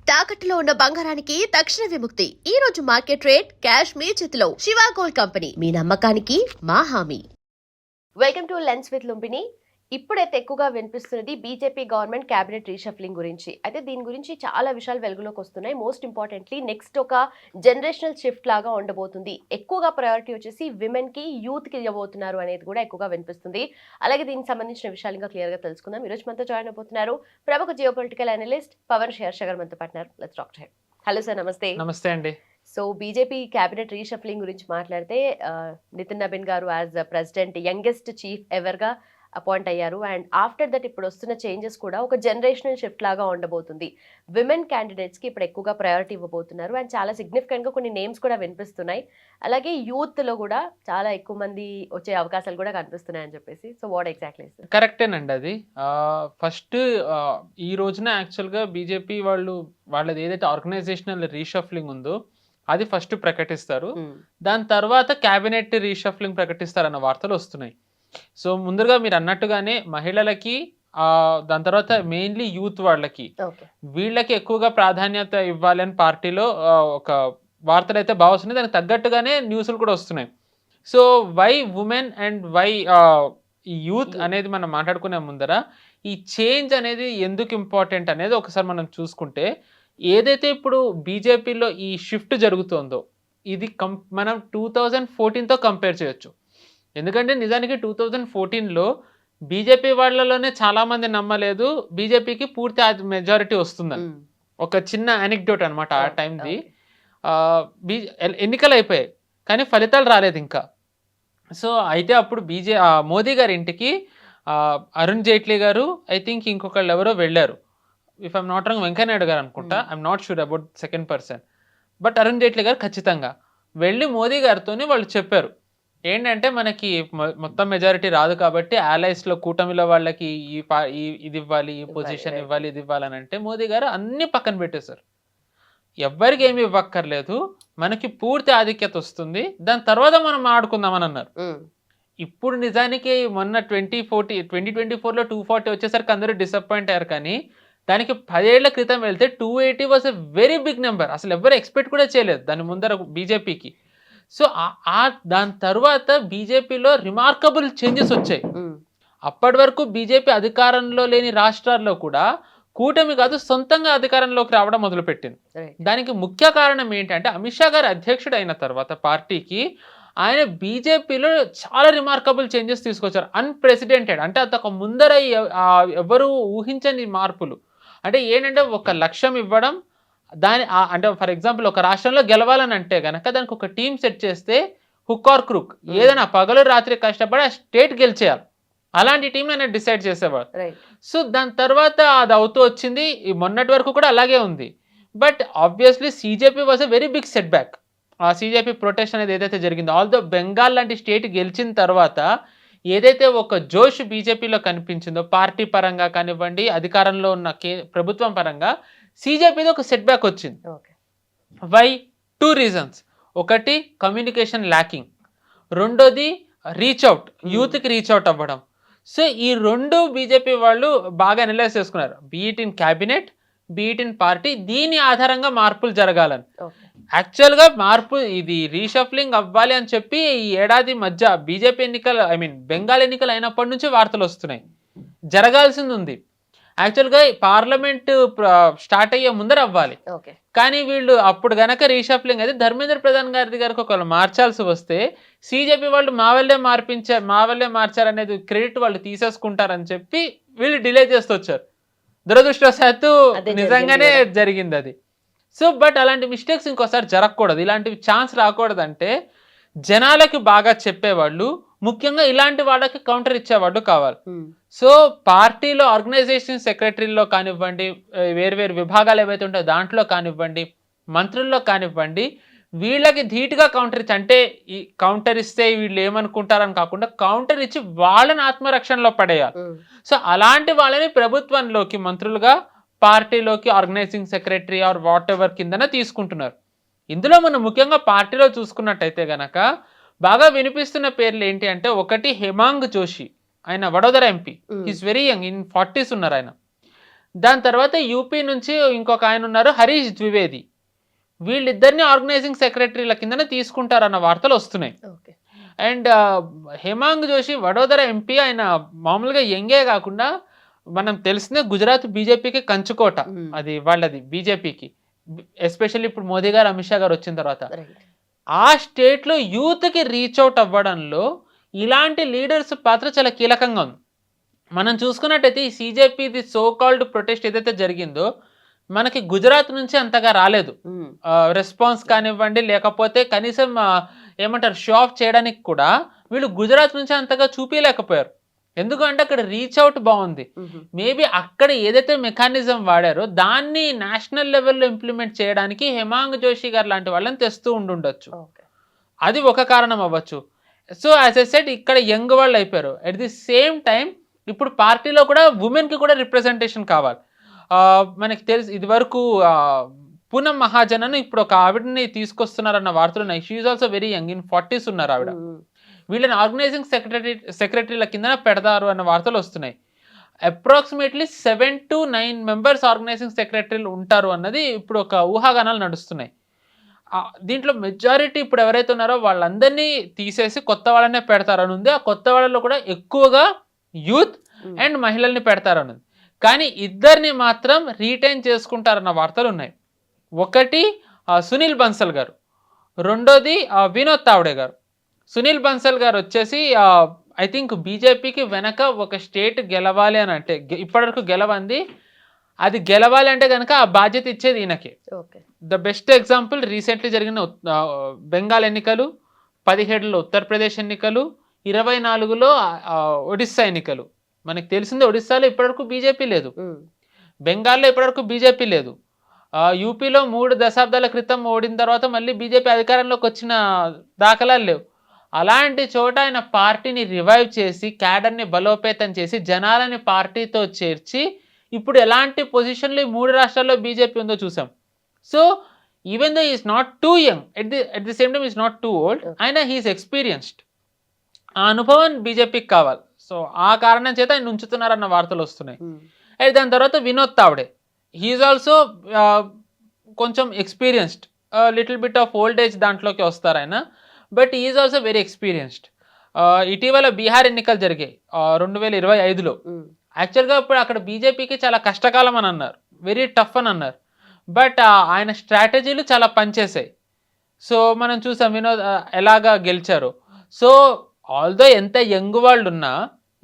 తాకట్టులో ఉన్న బంగారానికి తక్షణ విముక్తి. ఈ రోజు మార్కెట్ రేట్ క్యాష్ మీ చేతిలో. శివ గోల్డ్ కంపెనీ, మీ నమ్మకానికి మా హామీ. Welcome to lens with Lumbini. ఇప్పుడైతే ఎక్కువగా వినిపిస్తున్నది బీజేపీ గవర్నమెంట్ క్యాబినెట్ రీషఫ్లింగ్ గురించి. అయితే దీని గురించి చాలా విషయాలు వెలుగులోకి వస్తున్నాయి. మోస్ట్ ఇంపార్టెంట్లీ నెక్స్ట్ ఒక జనరేషనల్ షిఫ్ట్ లాగా ఉండబోతుంది. ఎక్కువగా ప్రయారిటీ వచ్చేసి విమెన్ కి, యూత్ కి ఇవ్వబోతున్నారు అనేది కూడా ఎక్కువగా వినిపిస్తుంది. అలాగే దీనికి సంబంధించిన విషయాలు ఇంకా క్లియర్ గా తెలుసుకుందాం. ఈ రోజు మనతో జాయిన్ అవబోతున్నారు ప్రముఖ geopolitical analyst Pavan Shershagar మనతో పాటున్నారు. Let's talk to him. Hello sir, నమస్తే. నమస్తే అండి. సో బీజేపీ క్యాబినెట్ రీషఫ్లింగ్ గురించి మాట్లాడితే నితిన్ నబీన్ గారు as president youngest chief ever గా అపాయింట్ అయ్యారు. అండ్ ఆఫ్టర్ దట్ ఇప్పుడు వస్తున్న చేంజెస్ కూడా ఒక జనరేషనల్ షిఫ్ట్ లాగా ఉండబోతుంది. విమెన్ క్యాండిడేట్స్ కి ఇప్పుడు ఎక్కువగా ప్రయారిటీ ఇవ్వబోతున్నారు. అండ్ చాలా సిగ్నిఫికెంట్ గా కొన్ని నేమ్స్ కూడా వినిపిస్తున్నాయి. అలాగే యూత్ లో కూడా చాలా ఎక్కువ మంది వచ్చే అవకాశాలు కూడా కనిపిస్తున్నాయి అని చెప్పేసి. So what exactly? కరెక్టేనండి అది. ఫస్ట్ ఈ రోజున యాక్చువల్గా బీజేపీ వాళ్ళది ఏదైతే ఆర్గనైజేషనల్ రీషఫ్లింగ్ ఉందో అది ఫస్ట్ ప్రకటిస్తారు. దాని తర్వాత క్యాబినెట్ రీషఫ్లింగ్ ప్రకటిస్తారన్న వార్తలు వస్తున్నాయి. సో ముందుగా మీరు అన్నట్టుగానే మహిళలకి, దాని తర్వాత మెయిన్లీ యూత్ వీళ్ళకి ఎక్కువగా ప్రాధాన్యత ఇవ్వాలని పార్టీలో ఒక వార్తలు అయితే బాగా వస్తున్నాయి. దానికి తగ్గట్టుగానే న్యూస్లు కూడా వస్తున్నాయి. So why women and why youth అనేది మనం మాట్లాడుకునే ముందర ఈ చేంజ్ అనేది ఎందుకు ఇంపార్టెంట్ అనేది ఒకసారి మనం చూసుకుంటే, ఏదైతే ఇప్పుడు బీజేపీలో ఈ షిఫ్ట్ జరుగుతుందో ఇది మనం 2014తో కంపేర్ చేయొచ్చు. ఎందుకంటే నిజానికి 2014లో బీజేపీ వాళ్ళలోనే చాలామంది నమ్మలేదు బీజేపీకి పూర్తి మెజారిటీ వస్తుందని. ఒక చిన్న అనెక్డోట్ అనమాట ఆ టైంది. ఎన్నికలు అయిపోయాయి కానీ ఫలితాలు రాలేదు ఇంకా. సో అయితే అప్పుడు మోదీ గారి ఇంటికి అరుణ్ జైట్లీ గారు, ఐ థింక్ ఇంకొకళ్ళు ఎవరో వెళ్ళారు. If I'm not wrong Venkaiah Naidu గారు అనుకుంటా, I'm not sure about second person, but Arun Jaitley గారు ఖచ్చితంగా వెళ్ళి మోదీ గారితోనే వాళ్ళు చెప్పారు ఏంటంటే మనకి మొత్తం మెజారిటీ రాదు కాబట్టి allies-లో కూటమిలో వాళ్ళకి ఇది ఇవ్వాలి, ఈ పొజిషన్ ఇవ్వాలి, ఇది ఇవ్వాలని అంటే మోదీ గారు అన్ని పక్కన పెట్టేశారు. ఎవ్వరికి ఏమి ఇవ్వక్కర్లేదు, మనకి పూర్తి ఆధిక్యత వస్తుంది, దాని తర్వాత మనం ఆడుకుందామని అన్నారు. ఇప్పుడు నిజానికి మొన్న 2024లో 240 వచ్చేసరికి అందరూ డిసప్పాయింట్ అయ్యారు. కానీ దానికి 10 ఏళ్ల క్రితం వెళ్తే 280 was a very big number. అసలు ఎవరు ఎక్స్పెక్ట్ కూడా చేయలేదు దాని ముందర బీజేపీకి. సో దాని తర్వాత బీజేపీలో రిమార్కబుల్ చేంజెస్ వచ్చాయి. అప్పటి వరకు బీజేపీ అధికారంలో లేని రాష్ట్రాల్లో కూడా కూటమి కాదు సొంతంగా అధికారంలోకి రావడం మొదలుపెట్టింది. దానికి ముఖ్య కారణం ఏంటంటే అమిత్ షా గారు అధ్యక్షుడు అయిన తర్వాత పార్టీకి ఆయన బీజేపీలో చాలా రిమార్కబుల్ చేంజెస్ తీసుకొచ్చారు. అన్ప్రెసిడెంటెడ్, అంటే అంతకు ముందర ఎవరు ఊహించని మార్పులు. అంటే ఏంటంటే ఒక లక్ష్యం ఇవ్వడం, అంటే ఫర్ ఎగ్జాంపుల్ ఒక రాష్ట్రంలో గెలవాలని అంటే కనుక దానికి ఒక టీం సెట్ చేస్తే హుక్ ఆర్ క్రూక్ ఏదైనా పగలు రాత్రి కష్టపడి ఆ స్టేట్ గెలిచేయాలి, అలాంటి టీం ఆయన డిసైడ్ చేసేవాడు. సో దాని తర్వాత అది అవుతూ వచ్చింది, మొన్నటి వరకు కూడా అలాగే ఉంది. But obviously CJP was a very big set back. ఆ సీజేపీ ప్రొటెస్ట్ అనేది ఏదైతే జరిగిందో, ఆల్దో బెంగాల్ లాంటి స్టేట్ గెలిచిన తర్వాత ఏదైతే ఒక జోష్ బీజేపీలో కనిపించిందో పార్టీ పరంగా కానివ్వండి, అధికారంలో ఉన్న ప్రభుత్వం పరంగా, సీజేపీది ఒక సెట్ బ్యాక్ వచ్చింది. వై? 2 రీజన్స్. ఒకటి కమ్యూనికేషన్ ల్యాకింగ్, రెండోది రీచ్ అవుట్, యూత్కి రీచ్ అవుట్ అవ్వడం. సో ఈ రెండు బీజేపీ వాళ్ళు బాగా అనలైజ్ చేసుకున్నారు, బీఇట్ ఇన్ క్యాబినెట్, బీఇట్ ఇన్ పార్టీ. దీని ఆధారంగా మార్పులు జరగాలని. యాక్చువల్గా ఇది రీషఫ్లింగ్ అవ్వాలి అని చెప్పి ఈ ఏడాది మధ్య బీజేపీ ఎన్నికలు, బెంగాల్ ఎన్నికలు అయినప్పటి నుంచి వార్తలు వస్తున్నాయి. జరగాల్సింది ఉంది యాక్చువల్గా, పార్లమెంట్ స్టార్ట్ అయ్యే ముందర అవ్వాలి. కానీ వీళ్ళు అప్పుడు గనక రీషఫ్లింగ్ అయితే ధర్మేంద్ర ప్రధాన్ గారికి ఒకళ్ళు మార్చాల్సి వస్తే సీజేపీ వాళ్ళు మా వల్లే మార్చారనేది క్రెడిట్ వాళ్ళు తీసేసుకుంటారని చెప్పి వీళ్ళు డిలే చేస్తూ వచ్చారు. దురదృష్టవశాత్తు నిజంగానే జరిగింది అది. సో బట్ అలాంటి మిస్టేక్స్ ఇంకోసారి జరగకూడదు, ఇలాంటివి ఛాన్స్ రాకూడదంటే జనాలకి బాగా చెప్పేవాళ్ళు, ముఖ్యంగా ఇలాంటి వాళ్ళకి కౌంటర్ ఇచ్చేవాళ్ళు కావాలి. సో పార్టీలో ఆర్గనైజేషన్ సెక్రటరీలో కానివ్వండి, వేరు విభాగాలు ఏవైతే ఉంటాయో దాంట్లో కానివ్వండి, మంత్రుల్లో కానివ్వండి, వీళ్ళకి ధీటుగా కౌంటర్ ఇచ్చి, అంటే ఈ కౌంటర్ ఇస్తే వీళ్ళు ఏమనుకుంటారని కాకుండా కౌంటర్ ఇచ్చి వాళ్ళని ఆత్మరక్షణలో పడేయాలి. సో అలాంటి వాళ్ళని ప్రభుత్వంలోకి మంత్రులుగా, పార్టీలోకి organizing secretary or whatever కిందనే తీసుకుంటున్నారు. ఇందులో మనం ముఖ్యంగా పార్టీలో చూసుకున్నట్టయితే గనక బాగా వినిపిస్తున్న పేర్లు ఏంటి అంటే, ఒకటి హేమాంగ్ జోషి, ఆయన Vadodara MP. Is very young, in 40s ఉన్నారు ఆయన. దాని తర్వాత యూపీ నుంచి ఇంకొక ఆయన ఉన్నారు, హరీష్ ద్వివేది. వీళ్ళిద్దరిని ఆర్గనైజింగ్ సెక్రటరీల కిందనే తీసుకుంటారన్న వార్తలు వస్తున్నాయి. Okay. And Hemang Joshi Vadodara MP. ఆయన మామూలుగా యంగే కాకుండా మనం తెలిసిందే గుజరాత్ బీజేపీకి కంచుకోట, అది వాళ్ళది బీజేపీకి, ఎస్పెషల్లీ ఇప్పుడు మోదీ గారు అమిత్ షా గారు వచ్చిన తర్వాత. ఆ స్టేట్లో యూత్కి రీచ్ అవుట్ అవ్వడంలో ఇలాంటి లీడర్స్ పాత్ర చాలా కీలకంగా ఉంది. మనం చూసుకున్నట్టయితే ఈ సీజేపీది సో కాల్డ్ ప్రొటెస్ట్ ఏదైతే జరిగిందో మనకి గుజరాత్ నుంచి అంతగా రాలేదు రెస్పాన్స్ కానివ్వండి, లేకపోతే కనీసం ఏమంటారు షో ఆఫ్ చేయడానికి కూడా వీళ్ళు గుజరాత్ నుంచి అంతగా చూపించలేకపోయారు. ఎందుకంటే అక్కడ రీచ్ అవుట్ బాగుంది. మేబీ అక్కడ ఏదైతే మెకానిజం వాడారో దాన్ని నేషనల్ లెవెల్లో ఇంప్లిమెంట్ చేయడానికి హేమాంగ్ జోషి గారు లాంటి వాళ్ళని తెస్తూ ఉండుండొచ్చు. అది ఒక కారణం అవ్వచ్చు. సో యాజ్ ఎ సెడ్ ఇక్కడ యంగ్ వాళ్ళు అయిపోయారు. అట్ ది సేమ్ టైం ఇప్పుడు పార్టీలో కూడా ఉమెన్కి కూడా రిప్రజెంటేషన్ కావాలి. మనకి తెలుసు ఇది వరకు పూనం మహాజన్ అని ఇప్పుడు ఒక ఆవిడని తీసుకొస్తున్నారన్న వార్తలు ఉన్నాయి. She is also very young, in 40s ఉన్నారు ఆవిడ. వీళ్ళని ఆర్గనైజింగ్ సెక్రటరీల కింద పెడతారు అన్న వార్తలు వస్తున్నాయి. అప్రాక్సిమేట్లీ 7 to 9 మెంబర్స్ ఆర్గనైజింగ్ సెక్రటరీలు ఉంటారు అన్నది ఇప్పుడు ఒక ఊహాగానాలు నడుస్తున్నాయి. దీంట్లో మెజారిటీ ఇప్పుడు ఎవరైతే ఉన్నారో వాళ్ళందరినీ తీసేసి కొత్త వాళ్ళనే పెడతారని ఉంది. ఆ కొత్త వాళ్ళలో కూడా ఎక్కువగా యూత్ అండ్ మహిళల్ని పెడతారన్నది. కానీ ఇద్దరిని మాత్రం రీటైన్ చేసుకుంటారన్న వార్తలు ఉన్నాయి. ఒకటి సునీల్ బన్సల్ గారు, రెండోది వినోద్ తావడే గారు. సునీల్ బన్సల్ గారు వచ్చేసి ఐ థింక్ బీజేపీకి వెనక ఒక స్టేట్ గెలవాలి అని అంటే ఇప్పటివరకు గెలవంది, అది గెలవాలి అంటే కనుక ఆ బాధ్యత ఇచ్చేది ఈయనకే. ద బెస్ట్ ఎగ్జాంపుల్ రీసెంట్లీ జరిగిన బెంగాల్ ఎన్నికలు, 17లో ఉత్తరప్రదేశ్ ఎన్నికలు, 24లో ఒడిస్సా ఎన్నికలు. మనకు తెలిసిందే ఒడిస్సాలో ఇప్పటివరకు బీజేపీ లేదు, బెంగాల్లో ఇప్పటివరకు బీజేపీ లేదు, యూపీలో 3 దశాబ్దాల క్రితం ఓడిన తర్వాత మళ్ళీ బీజేపీ అధికారంలోకి వచ్చిన దాఖలాలు లేవు. అలాంటి చోట ఆయన పార్టీని రివైవ్ చేసి క్యాడర్ని బలోపేతం చేసి జనాలని పార్టీతో చేర్చి ఇప్పుడు ఎలాంటి పొజిషన్లో ఈ 3 రాష్ట్రాల్లో బీజేపీ ఉందో చూసాం. So even though is not two young, at the same time is not two old, ఆయన హీఈస్ ఎక్స్పీరియన్స్డ్. ఆ అనుభవం బీజేపీకి కావాలి. సో ఆ కారణం చేత ఆయన ఉంచుతున్నారన్న వార్తలు వస్తున్నాయి. అయితే దాని తర్వాత వినోద్ తావడే, హీఈస్ ఆల్సో కొంచెం experienced, little bit of old age దాంట్లోకి వస్తారు ఆయన, but is also very experienced. ఇటీవల బీహార్ ఎన్నికలు జరిగాయి 2025లో. యాక్చువల్గా ఇప్పుడు అక్కడ బీజేపీకి చాలా కష్టకాలం అని అన్నారు, వెరీ టఫ్ అని అన్నారు, బట్ ఆయన స్ట్రాటజీలు చాలా పనిచేసాయి. సో మనం చూసాం వినోద్ ఎలాగా గెలిచారు. సో ఆల్దో ఎంత యంగ్ వాళ్ళు ఉన్నా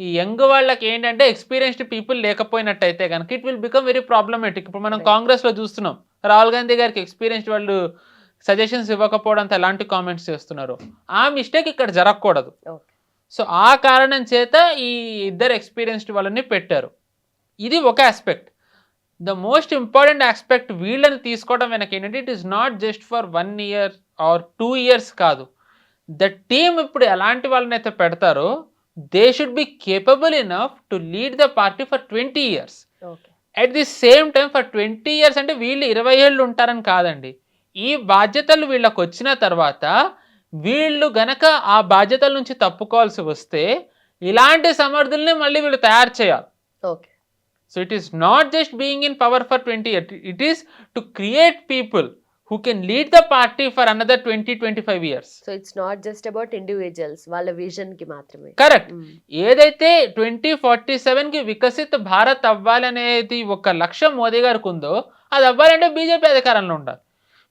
ఈ యంగ్ వాళ్ళకి ఏంటంటే ఎక్స్పీరియన్స్డ్ పీపుల్ లేకపోయినట్టయితే కనుక it will become very problematic. ఇప్పుడు మనం కాంగ్రెస్లో చూస్తున్నాం, రాహుల్ గాంధీ గారికి ఎక్స్పీరియన్స్డ్ వాళ్ళు సజెషన్స్ ఇవ్వకపోవడంతో ఎలాంటి కామెంట్స్ చేస్తున్నారు. ఆ మిస్టేక్ ఇక్కడ జరగకూడదు. సో ఆ కారణం చేత ఈ ఇద్దరు ఎక్స్పీరియన్స్డ్ వాళ్ళని పెట్టారు. ఇది ఒక aspect. The most important aspect వీళ్ళని తీసుకోవడం వెనక ఏంటంటే it is not just for 1 year or 2 years కాదు. ద టీమ్ ఇప్పుడు ఎలాంటి వాళ్ళని అయితే పెడతారో they should be capable enough to lead the party for 20 years. At the same time for 20 years అంటే వీళ్ళు 20 ఏళ్ళు ఉంటారని కాదండి. ఈ బాధ్యతలు వీళ్ళకి వచ్చిన తర్వాత వీళ్ళు గనక ఆ బాధ్యతల నుంచి తప్పుకోవాల్సి వస్తే ఇలాంటి సమర్థుల్ని మళ్ళీ వీళ్ళు తయారు చేయాలి. Okay. So it is not just being in power for 20 years, it is to create people who can lead the party for another 20-25 years. So it's not just about individuals, వాళ్ళ విజన్ కి మాత్రమే. Correct. ఏదైతే 2047 కి వికసిత్ భారత్ అవ్వాలనేది ఒక లక్ష్యం మోదీ గారికి ఉందో అది అవ్వాలంటే బీజేపీ అధికారంలో ఉండాలి.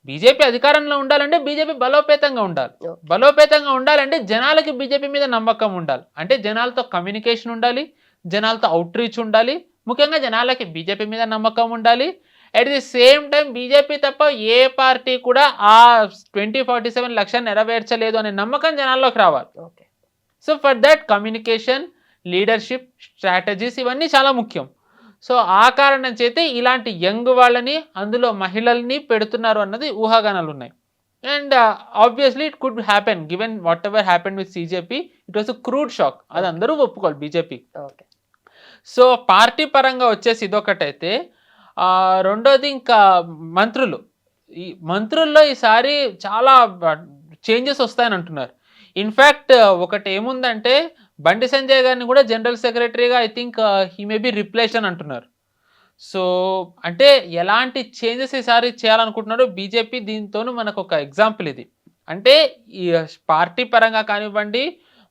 బీజేపీ అధికారంలో ఉండాలంటే బీజేపీ బలోపేతంగా ఉండాలి. బలోపేతంగా ఉండాలంటే జనాలకి బీజేపీ మీద నమ్మకం ఉండాలి. అంటే జనాలతో కమ్యూనికేషన్ ఉండాలి, జనాలతో అవుట్ రీచ్ ఉండాలి, ముఖ్యంగా జనాలకి బీజేపీ మీద నమ్మకం ఉండాలి. At the same time BJP తప్ప ఏ పార్టీ కూడా ఆ 2047 లక్ష్యాన్ని నెరవేర్చలేదు అనే నమ్మకం జనాల్లోకి రావాలి. So for that communication, leadership, strategies ఇవన్నీ చాలా ముఖ్యం. సో ఆ కారణం చేతే ఇలాంటి యంగ్ వాళ్ళని అందులో మహిళల్ని పెడుతున్నారు అన్నది ఊహాగానాలు ఉన్నాయి. And obviously it could happen given whatever happen with CJP, it was a crude shock. అది అందరూ ఒప్పుకోవాలి బీజేపీ. సో పార్టీ పరంగా వచ్చేసి ఇదొకటైతే, రెండోది ఇంకా మంత్రులు. ఈ మంత్రుల్లో ఈసారి చాలా చేంజెస్ వస్తాయని అంటున్నారు. ఇన్ఫ్యాక్ట్ ఒకటి ఏముందంటే బండి సంజయ్ గారిని కూడా జనరల్ సెక్రటరీగా I think he may be replaced అని అంటున్నారు. సో అంటే ఎలాంటి చేంజెస్ ఈసారి చేయాలనుకుంటున్నారో బీజేపీ, దీంతోనూ మనకు ఒక ఎగ్జాంపుల్ ఇది. అంటే ఈ పార్టీ పరంగా కానివ్వండి,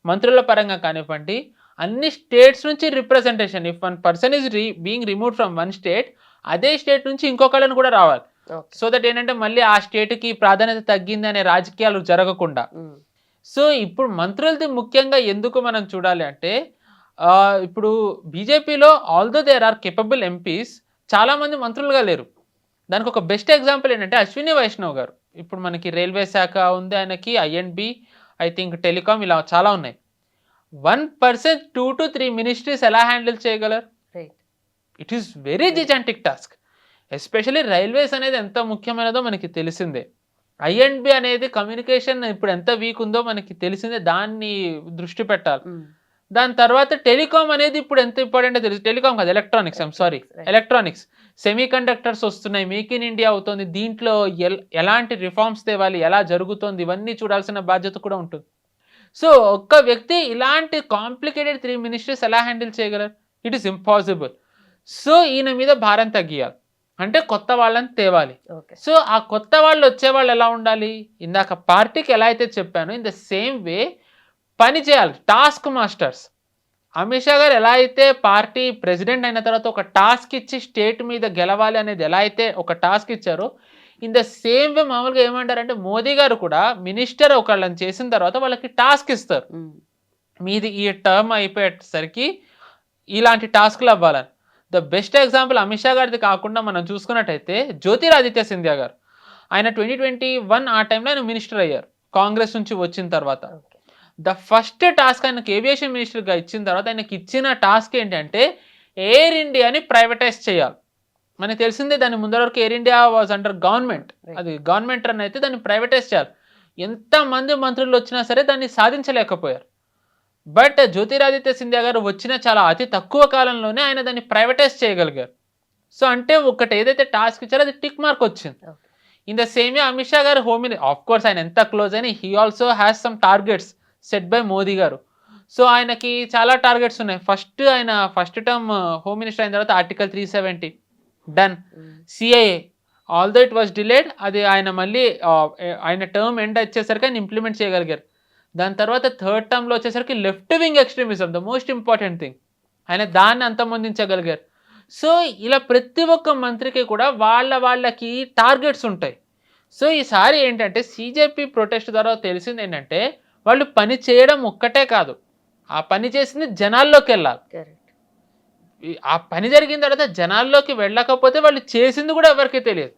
మంత్రుల పరంగా కానివ్వండి, అన్ని స్టేట్స్ నుంచి representation. If one person is being removed from one state, అదే స్టేట్ నుంచి ఇంకొకళ్ళని కూడా రావాలి. సో దట్ ఏంటంటే మళ్ళీ ఆ స్టేట్కి ప్రాధాన్యత తగ్గింది అనే రాజకీయాలు జరగకుండా. సో ఇప్పుడు మంత్రులది ముఖ్యంగా ఎందుకు మనం చూడాలి అంటే ఇప్పుడు బీజేపీలో although there are capable MPs, చాలామంది మంత్రులుగా లేరు. దానికి ఒక బెస్ట్ ఎగ్జాంపుల్ ఏంటంటే అశ్విని వైష్ణవ్ గారు. ఇప్పుడు మనకి రైల్వే శాఖ ఉంది ఆయనకి, ఐఎండ్బి, ఐ థింక్ టెలికాం, ఇలా చాలా ఉన్నాయి. 1% 2 to 3 మినిస్ట్రీస్ ఎలా హ్యాండిల్ చేయగలరు? It is very gigantic task. Especially railways అనేది ఎంత ముఖ్యమైనదో మనకి తెలిసిందే. ఐఎండ్బి అనేది కమ్యూనికేషన్ ఇప్పుడు ఎంత వీక్ ఉందో మనకి తెలిసిందే, దాన్ని దృష్టి పెట్టాలి. దాని తర్వాత టెలికాం అనేది ఇప్పుడు ఎంత ఇంపార్టెంటో తెలుసు. టెలికాం కాదు, ఎలక్ట్రానిక్స్, ఎలక్ట్రానిక్స్, సెమీ కండక్టర్స్ వస్తున్నాయి, మేక్ ఇన్ ఇండియా అవుతుంది. దీంట్లో ఎలాంటి రిఫార్మ్స్ తేవాలి, ఎలా జరుగుతుంది, ఇవన్నీ చూడాల్సిన బాధ్యత కూడా ఉంటుంది. సో ఒక్క వ్యక్తి ఇలాంటి కాంప్లికేటెడ్ 3 మినిస్ట్రీస్ ఎలా హ్యాండిల్ చేయగలరు? It is impossible. సో ఈయన మీద భారం తగ్గియాలి అంటే కొత్త వాళ్ళని తేవాలి. సో ఆ కొత్త వాళ్ళు వచ్చేవాళ్ళు ఎలా ఉండాలి? ఇందాక పార్టీకి ఎలా అయితే చెప్పానో ఇన్ ద సేమ్ వే పని చేయాలి. Task masters. అమిత్ షా గారు ఎలా అయితే పార్టీ ప్రెసిడెంట్ అయిన తర్వాత ఒక టాస్క్ ఇచ్చి స్టేట్ మీద గెలవాలి అనేది ఎలా అయితే ఒక టాస్క్ ఇచ్చారో, ఇన్ ద సేమ్ వే మామూలుగా ఏమంటారంటే మోదీ గారు కూడా మినిస్టర్ ఒకళ్ళని చేసిన తర్వాత వాళ్ళకి టాస్క్ ఇస్తారు. మీది ఈ టర్మ్ అయిపోయేసరికి ఇలాంటి టాస్క్లు అవ్వాలని. The best example Amit Shah గారిది కాకుండా మనం చూసుకున్నట్టయితే జ్యోతిరాదిత్య సింధియా గారు. ఆయన 2021 ఆ టైంలో ఆయన మినిస్టర్ అయ్యారు కాంగ్రెస్ నుంచి వచ్చిన తర్వాత. ద ఫస్ట్ టాస్క్ ఆయనకు ఏవియేషన్ మినిస్టర్గా ఇచ్చిన తర్వాత ఆయనకి ఇచ్చిన టాస్క్ ఏంటంటే ఎయిర్ ఇండియాని ప్రైవేటైజ్ చేయాలి. మనకు తెలిసిందే, దాని ముందర వరకు air India was under government, అది గవర్నమెంట్ రన్ అయితే దాన్ని ప్రైవేటైజ్ చేయాలి. ఎంతమంది మంత్రులు వచ్చినా సరే దాన్ని సాధించలేకపోయారు. బట్ జ్యోతిరాదిత్య సింధియా గారు వచ్చిన చాలా అతి తక్కువ కాలంలోనే ఆయన దాన్ని ప్రైవేటైజ్ చేయగలిగారు. సో అంటే ఒకటి ఏదైతే టాస్క్ ఇచ్చారో అది టిక్ మార్క్ వచ్చింది. In the same way Amit Shah గారు హోమ్ మినిస్టర్, ఆఫ్ కోర్స్ ఆయన ఎంత క్లోజ్ అయినా he also has some targets set by Modi గారు. సో ఆయనకి చాలా టార్గెట్స్ ఉన్నాయి. ఆయన ఫస్ట్ టర్మ్ హోమ్ మినిస్టర్ అయిన తర్వాత article 370 done. CIA although it was delayed, అది ఆయన మళ్ళీ ఆయన టర్మ్ ఎండ్ వచ్చేసరికి ఆయన ఇంప్లిమెంట్ చేయగలిగారు. దాని తర్వాత థర్డ్ టర్మ్లో వచ్చేసరికి left wing extremism, the most important thing, ఆయన దాన్ని అంతమొందించగలిగారు. సో ఇలా ప్రతి ఒక్క మంత్రికి కూడా వాళ్ళకి టార్గెట్స్ ఉంటాయి. సో ఈసారి ఏంటంటే సిజేపీ ప్రొటెస్ట్ ద్వారా తెలిసింది ఏంటంటే వాళ్ళు పని చేయడం ఒక్కటే కాదు, ఆ పని చేసింది జనాల్లోకి వెళ్ళాలి. ఆ పని జరిగిన తర్వాత జనాల్లోకి వెళ్ళకపోతే వాళ్ళు చేసింది కూడా ఎవరికి తెలియదు.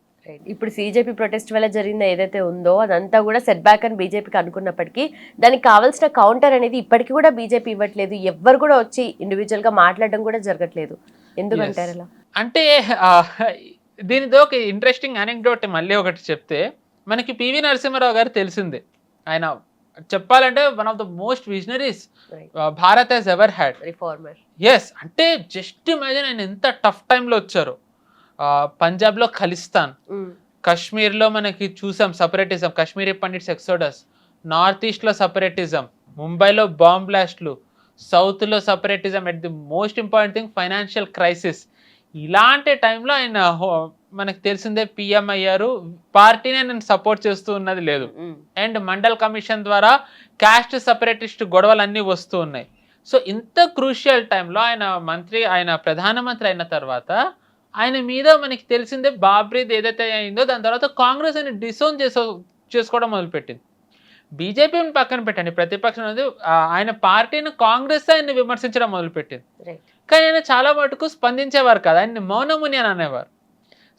ఇప్పుడు సిజేపీ ప్రొటెస్ట్ వల్ల జరిగిన ఏదైతే ఉందో అదంతా కూడా సెట్ బ్యాక్ అని బీజేపీకి అనుకున్నప్పటికీ దానికి కావాల్సిన కౌంటర్ అనేది ఇప్పటికీ కూడా బీజేపీ ఇవ్వట్లేదు. ఎవ్వరు కూడా వచ్చి ఇండివిజువల్ గా మాట్లాడడం కూడా జరగట్లేదు. ఎందుకంటారు అలా? అంటే దీనితో ఒక ఇంట్రెస్టింగ్ అనెక్డోట్ మళ్ళీ ఒకటి చెప్తే, మనకి పివి నరసింహారావు గారు తెలిసిందే, ఆయన చెప్పాలంటే one of the most visionaries Bharat has ever had, reformer. Yes, అంటే జస్ట్ ఇమాజిన్ ఆయన ఎంత టఫ్ టైంలో వచ్చారు. పంజాబ్లో ఖలిస్తాన్, కాశ్మీర్లో మనకి చూసాం separatism, Kashmiri Pandits exodus, north ఈస్ట్లో సపరేటిజం, ముంబైలో బాంబ్ బ్లాస్ట్లు, సౌత్లో separatism, at the most important thing financial crisis. ఇలాంటి టైంలో ఆయన మనకు తెలిసిందే పిఎం అయ్యారు. పార్టీని ఆయన సపోర్ట్ చేస్తూ ఉన్నది లేదు. అండ్ మండల్ కమిషన్ ద్వారా క్యాస్ట్ సపరేటిస్ట్ గొడవలన్నీ వస్తూ ఉన్నాయి. సో ఇంత క్రూషియల్ టైంలో ఆయన ప్రధానమంత్రి అయిన తర్వాత ఆయన మీద మనకి తెలిసిందే బాబ్రీది ఏదైతే అయిందో దాని తర్వాత కాంగ్రెస్ ఆయన డిసోన్ చేసుకోవడం మొదలుపెట్టింది. బీజేపీని పక్కన పెట్టండి, ప్రతిపక్షం అనేది ఆయన పార్టీని కాంగ్రెస్ ఆయన్ని విమర్శించడం మొదలుపెట్టింది. కానీ ఆయన చాలా మటుకు స్పందించేవారు కాదు, ఆయన్ని మౌనముని అని అనేవారు.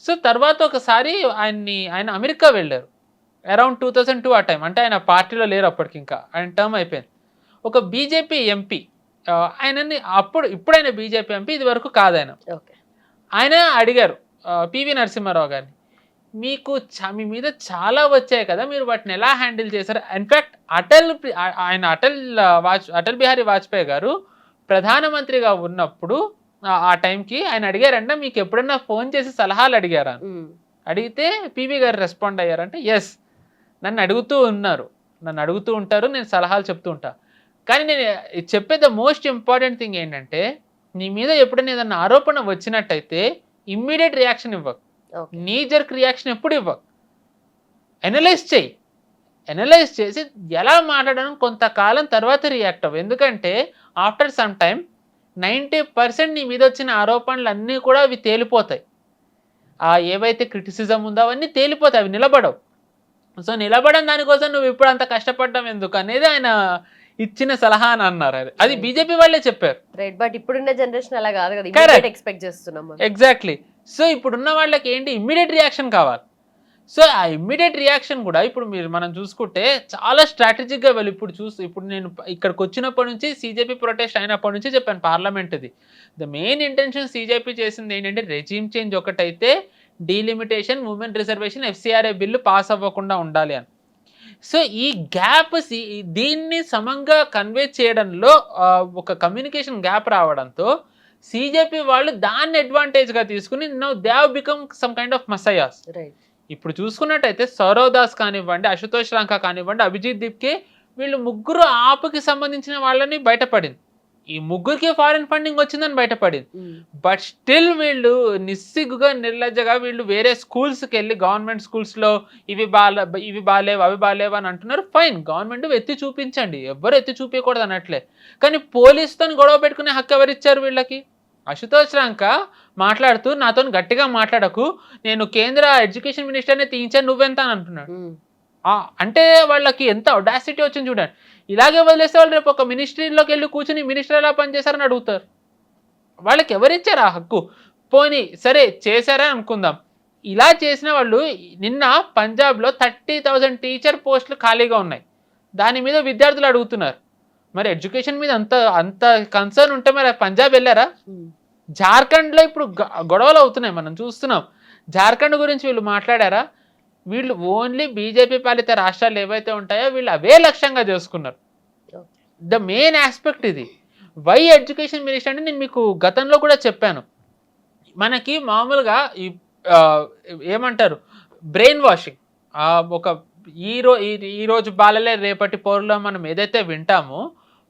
సో తర్వాత ఒకసారి ఆయన అమెరికా వెళ్ళారు అరౌండ్ 2002 ఆ టైం, అంటే ఆయన పార్టీలో లేరు అప్పటికి, ఇంకా ఆయన టర్మ్ అయిపోయింది. ఒక బీజేపీ ఎంపీ ఆయనని ఇప్పుడు ఆయన బీజేపీ ఎంపీ, ఇది వరకు కాదు ఆయన అడిగారు పివి నరసింహారావు గారిని, మీ మీద చాలా వచ్చాయి కదా, మీరు వాటిని ఎలా హ్యాండిల్ చేశారు? ఇన్ఫ్యాక్ట్ అటల్ బిహారీ వాజ్పేయి గారు ప్రధానమంత్రిగా ఉన్నప్పుడు ఆ టైంకి ఆయన అడిగారంటే మీకు ఎప్పుడన్నా ఫోన్ చేసి సలహాలు అడిగారా? అడిగితే పివి గారు రెస్పాండ్ అయ్యారంటే ఎస్, నన్ను అడుగుతూ ఉన్నారు, నన్ను అడుగుతూ ఉంటారు, నేను సలహాలు చెప్తూ ఉంటా. కానీ నేను చెప్పే ద మోస్ట్ ఇంపార్టెంట్ థింగ్ ఏంటంటే, నీ మీద ఎప్పుడైనా ఏదన్నా ఆరోపణ వచ్చినట్టయితే ఇమ్మీడియట్ రియాక్షన్ ఇవ్వకు. ఓకే. నీ జర్క్ రియాక్షన్ ఎప్పుడు ఇవ్వకు. అనలైజ్ చెయ్యి. అనలైజ్ చేసి ఎలా మాట్లాడాలని కొంతకాలం తర్వాత రియాక్ట్ అవ్వు. ఎందుకంటే ఆఫ్టర్ సమ్ టైమ్ 90% నీ మీద వచ్చిన ఆరోపణలు అన్నీ కూడా అవి తేలిపోతాయి. ఏవైతే క్రిటిసిజం ఉందో అవన్నీ తేలిపోతాయి, అవి నిలబడవు. సో నిలబడని దానికోసం నువ్వు ఇప్పుడు అంత కష్టపడ్డం ఎందుకు అనేది ఆయన ఇచ్చిన సలహా అని అన్నారు. అది బీజేపీ వాళ్ళే చెప్పారు. రైట్. బట్ ఇప్పుడున్న జనరేషన్ అలా కాదు కదా, Correct. ఇమ్మీడియట్ ఎక్స్పెక్ట్ చేస్తున్నాం మనం. ఎగ్జాక్ట్లీ. సో ఇప్పుడున్న వాళ్ళకి ఏంటి, ఇమ్మీడియట్ రియాక్షన్ కావాలి. సో ఆ ఇమ్మీడియట్ రియాక్షన్ కూడా ఇప్పుడు మనం చూసుకుంటే చాలా స్ట్రాటజిక్గా వెళ్ళి ఇప్పుడు నేను ఇక్కడికి వచ్చినప్పటి నుంచి సీజేపీ ప్రొటెస్ట్ అయినప్పటి నుంచి చెప్పాను పార్లమెంట్ది. ద మెయిన్ ఇంటెన్షన్ సీజేపీ చేసింది ఏంటంటే రెజీమ్ చేంజ్ ఒకటైతే delimitation, women reservation, FCRA bill pass అవ్వకుండా ఉండాలి అని. సో ఈ గ్యాప్ దీన్ని సమంగా కన్వే చేయడంలో ఒక కమ్యూనికేషన్ గ్యాప్ రావడంతో సీజేపీ వాళ్ళు దాన్ని అడ్వాంటేజ్గా తీసుకుని now they have become some kind of messiahs. Right. ఇప్పుడు చూసుకున్నట్టయితే సౌరవ్ దాస్ కానివ్వండి, అశుతోష్ లంకా కానివ్వండి, అభిజిత్ దీప్కే, వీళ్ళు ముగ్గురు ఆపుకి సంబంధించిన వాళ్ళని బయటపడింది. ఈ ముగ్గురికి ఫారిన్ ఫండింగ్ వచ్చిందని బయటపడింది. బట్ స్టిల్ వీళ్ళు నిస్సిగ్గుగా నిర్లజ్జగా వీళ్ళు వేరే స్కూల్స్కి వెళ్ళి గవర్నమెంట్ స్కూల్స్లో ఇవి బాలేవు అవి బాలేవు అని అంటున్నారు. ఫైన్, గవర్నమెంట్ ఎత్తి చూపించండి, ఎవ్వరు ఎత్తి చూపించకూడదు అనట్లే. కానీ పోలీసుతో గొడవ పెట్టుకునే హక్కు ఎవరిచ్చారు వీళ్ళకి? అశుతోష్ లంకా మాట్లాడుతూ నాతో గట్టిగా మాట్లాడకు, నేను కేంద్ర ఎడ్యుకేషన్ మినిస్టర్ని తీయించాను, నువ్వెంత అని అంటున్నాడు. అంటే వాళ్ళకి ఎంత ఒడాసిటీ వచ్చింది చూడండి. ఇలాగే వదిలేస్తే వాళ్ళు రేపు ఒక మినిస్ట్రీలోకి వెళ్ళి కూర్చుని మినిస్టర్ ఎలా పనిచేశారని అడుగుతారు. వాళ్ళకి ఎవరిచ్చారు ఆ హక్కు? పోనీ సరే చేశారని అనుకుందాం. ఇలా చేసిన వాళ్ళు నిన్న పంజాబ్లో 30,000 టీచర్ పోస్టులు ఖాళీగా ఉన్నాయి. దాని మీద విద్యార్థులు అడుగుతున్నారు. మరి ఎడ్యుకేషన్ మీద అంత కన్సర్న్ ఉంటే మరి పంజాబ్ వెళ్ళారా? జార్ఖండ్లో ఇప్పుడు గొడవలు అవుతున్నాయి, మనం చూస్తున్నాం. జార్ఖండ్ గురించి వీళ్ళు మాట్లాడారా? వీళ్ళు ఓన్లీ బీజేపీ పాలిత రాష్ట్రాలు ఏవైతే ఉంటాయో వీళ్ళు అవే లక్ష్యంగా చేసుకున్నారు. ద మెయిన్ ఆస్పెక్ట్ ఇది. వై ఎడ్యుకేషన్ మినిస్టర్ అంటే నేను మీకు గతంలో కూడా చెప్పాను, మనకి మామూలుగా ఏమంటారు బ్రెయిన్ వాషింగ్. ఒక ఈరోజు బాలలే రేపటి పౌరులో మనం ఏదైతే వింటామో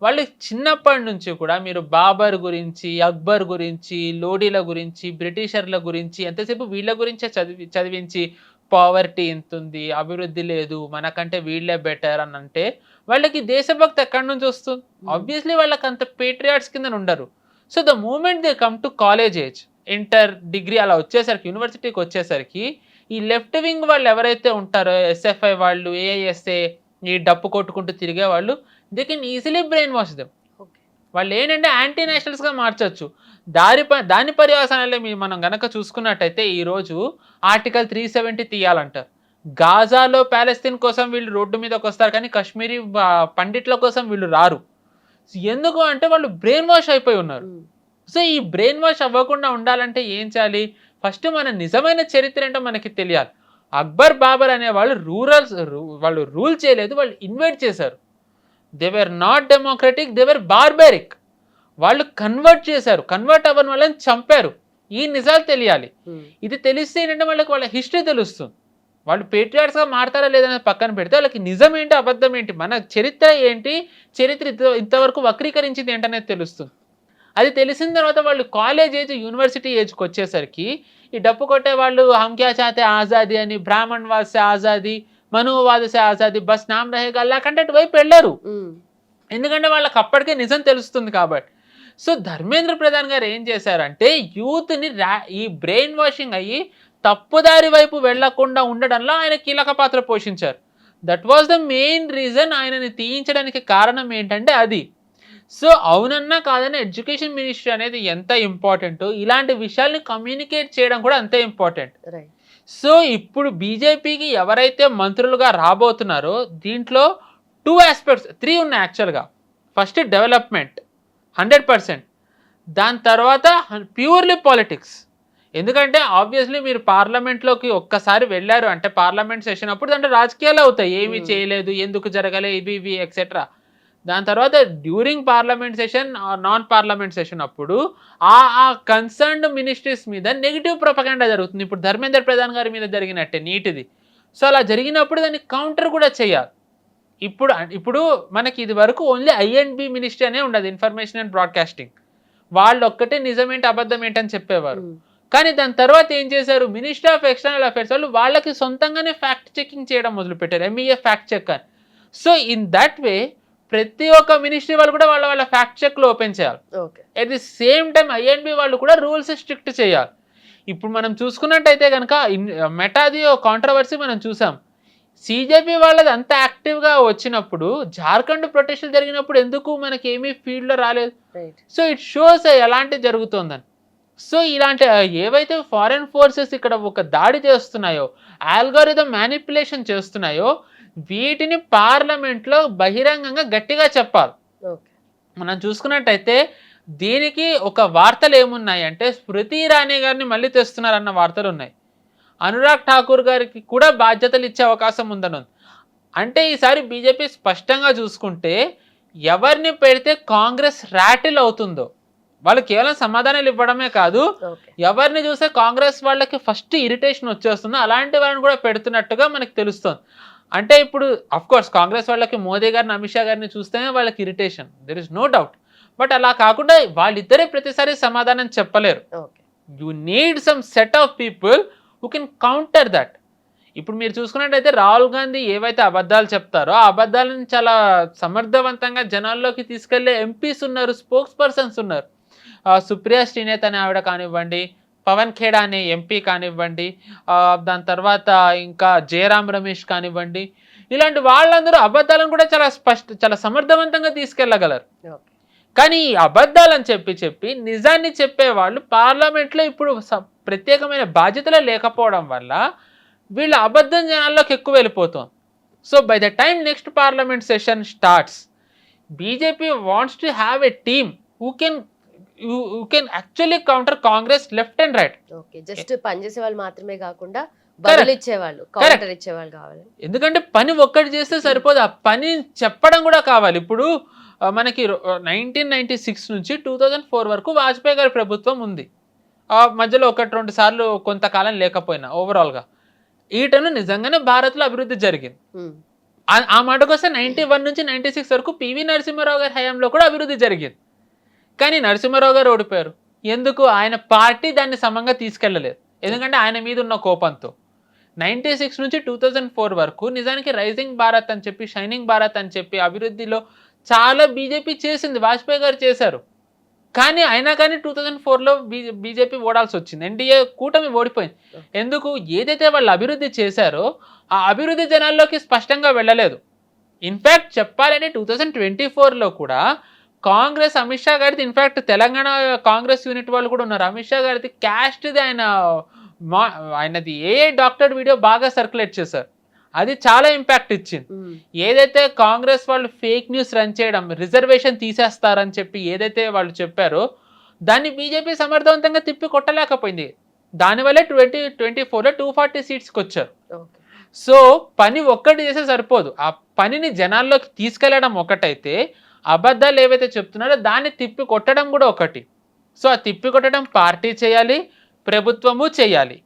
వాళ్ళు చిన్నప్పటి నుంచి కూడా మీరు బాబర్ గురించి, అక్బర్ గురించి, లోడీల గురించి, బ్రిటిషర్ల గురించి ఎంతసేపు వీళ్ళ గురించే చదివించి పావర్టీ ఎంత ఉంది, అభివృద్ధి లేదు, మనకంటే వీళ్ళే బెటర్ అని అంటే వాళ్ళకి దేశభక్తి ఎక్కడి నుంచి వస్తుంది? ఆబ్వియస్లీ వాళ్ళకి అంత పేట్రియాట్స్ కింద ఉండరు. So the moment they come to college age, inter, degree అలా వచ్చేసరికి, యూనివర్సిటీకి వచ్చేసరికి ఈ లెఫ్ట్ వింగ్ వాళ్ళు ఎవరైతే ఉంటారో, ఎస్ఎఫ్ఐ వాళ్ళు, ఏఐఎస్ఏ, ఈ డప్పు కొట్టుకుంటూ తిరిగే వాళ్ళు, they can easily brain wash them. వాళ్ళు ఏంటంటే యాంటీ నేషనల్స్గా మార్చచ్చు. దాని పర్యవసానాలే మనం గనక చూసుకున్నట్టయితే ఈరోజు ఆర్టికల్ 370 తీయాలంటారు. గాజాలో ప్యాలెస్తీన్ కోసం వీళ్ళు రోడ్డు మీదకి వస్తారు, కానీ కాశ్మీరీ పండిట్ల కోసం వీళ్ళు రారు. ఎందుకు అంటే వాళ్ళు బ్రెయిన్ వాష్ అయిపోయి ఉన్నారు. సో ఈ బ్రెయిన్ వాష్ అవ్వకుండా ఉండాలంటే ఏం చేయాలి? ఫస్ట్ మన నిజమైన చరిత్ర ఏంటో మనకి తెలియాలి. అక్బర్, బాబర్ అనే వాళ్ళు రూల్ చేయలేదు, వాళ్ళు ఇన్వైట్ చేశారు. They were not democratic, they were barbaric. వాళ్ళు కన్వర్ట్ చేశారు, కన్వర్ట్ అవ్వని వాళ్ళని చంపారు. ఈ నిజాలు తెలియాలి. ఇది తెలిస్తే ఏంటంటే వాళ్ళ హిస్టరీ తెలుస్తుంది. వాళ్ళు పేట్రియాట్స్గా మారతారా లేదనేది పక్కన పెడితే వాళ్ళకి నిజం ఏంటి, అబద్ధం ఏంటి, మన చరిత్ర ఏంటి, చరిత్ర ఇంతవరకు వక్రీకరించింది ఏంటనేది తెలుస్తుంది. అది తెలిసిన తర్వాత వాళ్ళు కాలేజ్ ఏజ్, యూనివర్సిటీ ఏజ్కి వచ్చేసరికి ఈ డప్పు కొట్టే వాళ్ళు హమ్ క్యా చాతే ఆజాదీ అని, బ్రాహ్మణ్ వాద్ సే ఆజాదీ, మనువాద సే ఆజాదీ, బస్ నామ్ రహేగా అల్లా కంటే అటువైపు వెళ్ళారు. ఎందుకంటే వాళ్ళకి అప్పటికే నిజం తెలుస్తుంది కాబట్టి. సో ధర్మేంద్ర ప్రధాన్ గారు ఏం చేశారంటే యూత్ని ఈ బ్రెయిన్ వాషింగ్ అయ్యి తప్పుదారి వైపు వెళ్లకుండా ఉండడంలో ఆయన కీలక పాత్ర పోషించారు. That was the main reason ఆయనని తీయించడానికి కారణం ఏంటంటే అది. సో అవునన్నా కాదన్నా ఎడ్యుకేషన్ మినిస్ట్రీ అనేది ఎంత ఇంపార్టెంటో ఇలాంటి విషయాల్ని కమ్యూనికేట్ చేయడం కూడా అంతే ఇంపార్టెంట్. సో ఇప్పుడు బీజేపీకి ఎవరైతే మంత్రులుగా రాబోతున్నారో దీంట్లో 2 ఆస్పెక్ట్స్, 3 ఉన్నాయి యాక్చువల్గా. ఫస్ట్ డెవలప్మెంట్ 100%, దాని తర్వాత ప్యూర్లీ పాలిటిక్స్. ఎందుకంటే ఆబ్వియస్లీ మీరు పార్లమెంట్లోకి ఒక్కసారి వెళ్ళారు అంటే పార్లమెంట్ సెషన్ అప్పుడు దాంట్లో రాజకీయాలు అవుతాయి, ఏమీ చేయలేదు, ఎందుకు జరగలే, ఇవి ఎక్సెట్రా. దాని తర్వాత during parliament session, non parliament session అప్పుడు ఆ కన్సర్న్డ్ మినిస్ట్రీస్ మీద నెగిటివ్ ప్రొపగండా జరుగుతుంది. ఇప్పుడు ధర్మేంద్ర ప్రధాన్ గారి మీద జరిగినట్టే నీటిది. సో అలా జరిగినప్పుడు దాన్ని కౌంటర్ కూడా చేయాలి. ఇప్పుడు మనకి ఇది వరకు ఓన్లీ ఐఎండ్బి మినిస్ట్రీ అనే ఉండదు, ఇన్ఫర్మేషన్ అండ్ బ్రాడ్కాస్టింగ్. వాళ్ళు ఒక్కటే నిజమేంటి అబద్ధం ఏంటని చెప్పేవారు. కానీ దాని తర్వాత ఏం చేశారు, మినిస్ట్రీ ఆఫ్ ఎక్స్టర్నల్ అఫైర్స్ వాళ్ళు వాళ్ళకి సొంతంగానే ఫ్యాక్ట్ చెకింగ్ చేయడం మొదలుపెట్టారు, ఎంఈఏ ఫ్యాక్ట్ చెక్ అని. సో ఇన్ దట్ వే ప్రతి ఒక్క మినిస్ట్రీ వాళ్ళు కూడా వాళ్ళ ఫ్యాక్ట్ చెక్లు ఓపెన్ చేయాలి. At the same time INB వాళ్ళు కూడా రూల్స్ స్ట్రిక్ట్ చేయాలి. ఇప్పుడు మనం చూసుకున్నట్టయితే కనుక మెటాది కాంట్రవర్సీ మనం చూసాం. సిజేపీ వాళ్ళది అంత యాక్టివ్గా వచ్చినప్పుడు జార్ఖండ్ ప్రొటెస్టులు జరిగినప్పుడు ఎందుకు మనకి ఏమీ ఫీల్డ్లో రాలేదు? సో ఇట్ షోస్ ఎలాంటి జరుగుతుందని. సో ఇలాంటి ఏవైతే ఫారెన్ ఫోర్సెస్ ఇక్కడ ఒక దాడి చేస్తున్నాయో, ఆల్గోరిథం మ్యానిపులేషన్ చేస్తున్నాయో, వీటిని పార్లమెంట్లో బహిరంగంగా గట్టిగా చెప్పాలి. మనం చూసుకున్నట్టయితే దీనికి ఒక వార్తలు ఏమున్నాయంటే స్మృతి ఇరానీ గారిని మళ్ళీ తెస్తున్నారన్న వార్తలు ఉన్నాయి. అనురాగ్ ఠాకూర్ గారికి కూడా బాధ్యతలు ఇచ్చే అవకాశం ఉందని. అంటే ఈసారి బీజేపీ స్పష్టంగా చూసుకుంటే ఎవరిని పెడితే కాంగ్రెస్ ర్యాటిల్ అవుతుందో, వాళ్ళు కేవలం సమాధానాలు ఇవ్వడమే కాదు, ఎవరిని చూస్తే కాంగ్రెస్ వాళ్ళకి ఫస్ట్ ఇరిటేషన్ వచ్చేస్తుందో అలాంటి వాళ్ళని కూడా పెడుతున్నట్టుగా మనకు తెలుస్తుంది. అంటే ఇప్పుడు అఫ్ కోర్స్ కాంగ్రెస్ వాళ్ళకి మోదీ గారిని అమిత్ షా గారిని చూస్తేనే వాళ్ళకి irritation, there is no doubt. But అలా కాకుండా వాళ్ళిద్దరే ప్రతిసారి సమాధానం చెప్పలేరు. You need some set of people who can counter that. ఇప్పుడు మీరు చూసుకున్నట్టయితే రాహుల్ గాంధీ ఏవైతే అబద్ధాలు చెప్తారో ఆ అబద్ధాలను చాలా సమర్థవంతంగా జనాల్లోకి తీసుకెళ్లే ఎంపీస్ ఉన్నారు, స్పోక్స్ పర్సన్స్ ఉన్నారు. సుప్రియా శ్రీనేత్ అనే ఆవిడ కానివ్వండి, పవన్ ఖేడా అనే ఎంపీ కానివ్వండి, దాని తర్వాత ఇంకా జయరాం రమేష్ కానివ్వండి, ఇలాంటి వాళ్ళందరూ అబద్ధాలను కూడా చాలా సమర్థవంతంగా తీసుకెళ్ళగలరు. కానీ ఈ అబద్ధాలని చెప్పి నిజాన్ని చెప్పేవాళ్ళు పార్లమెంట్లో ఇప్పుడు ప్రత్యేకమైన బాధ్యతలు లేకపోవడం వల్ల వీళ్ళ అబద్ధం జనాల్లోకి ఎక్కువ వెళ్ళిపోతుంది. So by the time next parliament session starts, BJP wants to have a team who can actually counter Congress left and right. Just పనిచేసే వాళ్ళు మాత్రమే కాకుండా బదులు ఇచ్చేవాళ్ళు, కౌంటర్ ఇచ్చేవాళ్ళు కావాలి. ఎందుకంటే పని ఒక్కటి చేస్తే సరిపోదు, ఆ పని చెప్పడం కూడా కావాలి. ఇప్పుడు మనకి 1996 నుంచి 2004 వరకు వాజ్పేయి గారి ప్రభుత్వం ఉంది. మధ్యలో 1-2 సార్లు కొంతకాలం లేకపోయినా ఓవరాల్గా ఈటను నిజంగానే భారత్లో అభివృద్ధి జరిగింది. ఆ మాటకు వస్తే 91 నుంచి 96 వరకు పివి నరసింహారావు గారి హయాంలో కూడా అభివృద్ధి జరిగింది. కానీ నరసింహారావు గారు ఓడిపోయారు. ఎందుకు? ఆయన పార్టీ దాన్ని సమంగా తీసుకెళ్ళలేదు, ఎందుకంటే ఆయన మీద ఉన్న కోపంతో. 96 నుంచి 2004 వరకు నిజానికి రైజింగ్ భారత్ అని చెప్పి, షైనింగ్ భారత్ అని చెప్పి అభివృద్ధిలో చాలా బీజేపీ చేసింది, వాజ్పేయి గారు చేశారు. కానీ అయినా కానీ 2004లో బీజేపీ ఓడాల్సి వచ్చింది, ఎన్డీఏ కూటమి ఓడిపోయింది. ఎందుకు? ఏదైతే వాళ్ళు అభివృద్ధి చేశారో ఆ అభివృద్ధి జనాల్లోకి స్పష్టంగా వెళ్ళలేదు. ఇన్ఫ్యాక్ట్ చెప్పాలంటే 2024లో కూడా కాంగ్రెస్ అమిత్ షా గారిది, ఇన్ఫ్యాక్ట్ తెలంగాణ కాంగ్రెస్ యూనిట్ వాళ్ళు కూడా ఉన్నారు, అమిత్ షా గారిది క్యాస్ట్ది ఆయనది ఏ డాక్టర్ వీడియో బాగా సర్క్యులేట్ చేశారు, అది చాలా ఇంపాక్ట్ ఇచ్చింది. ఏదైతే కాంగ్రెస్ వాళ్ళు ఫేక్ న్యూస్ రన్ చేయడం, రిజర్వేషన్ తీసేస్తారని చెప్పి ఏదైతే వాళ్ళు చెప్పారో దాన్ని బీజేపీ సమర్థవంతంగా తిప్పి కొట్టలేకపోయింది. దానివల్లే 2024లో 240 సీట్స్కి వచ్చారు. సో పని ఒక్కటి చేస్తే సరిపోదు, ఆ పనిని జనాల్లోకి తీసుకెళ్లడం ఒకటైతే అబద్ధాలు ఏవైతే చెప్తున్నారో దాన్ని తిప్పి కొట్టడం కూడా ఒకటి. సో ఆ తిప్పి కొట్టడం పార్టీ చేయాలి, ప్రభుత్వము చేయాలి.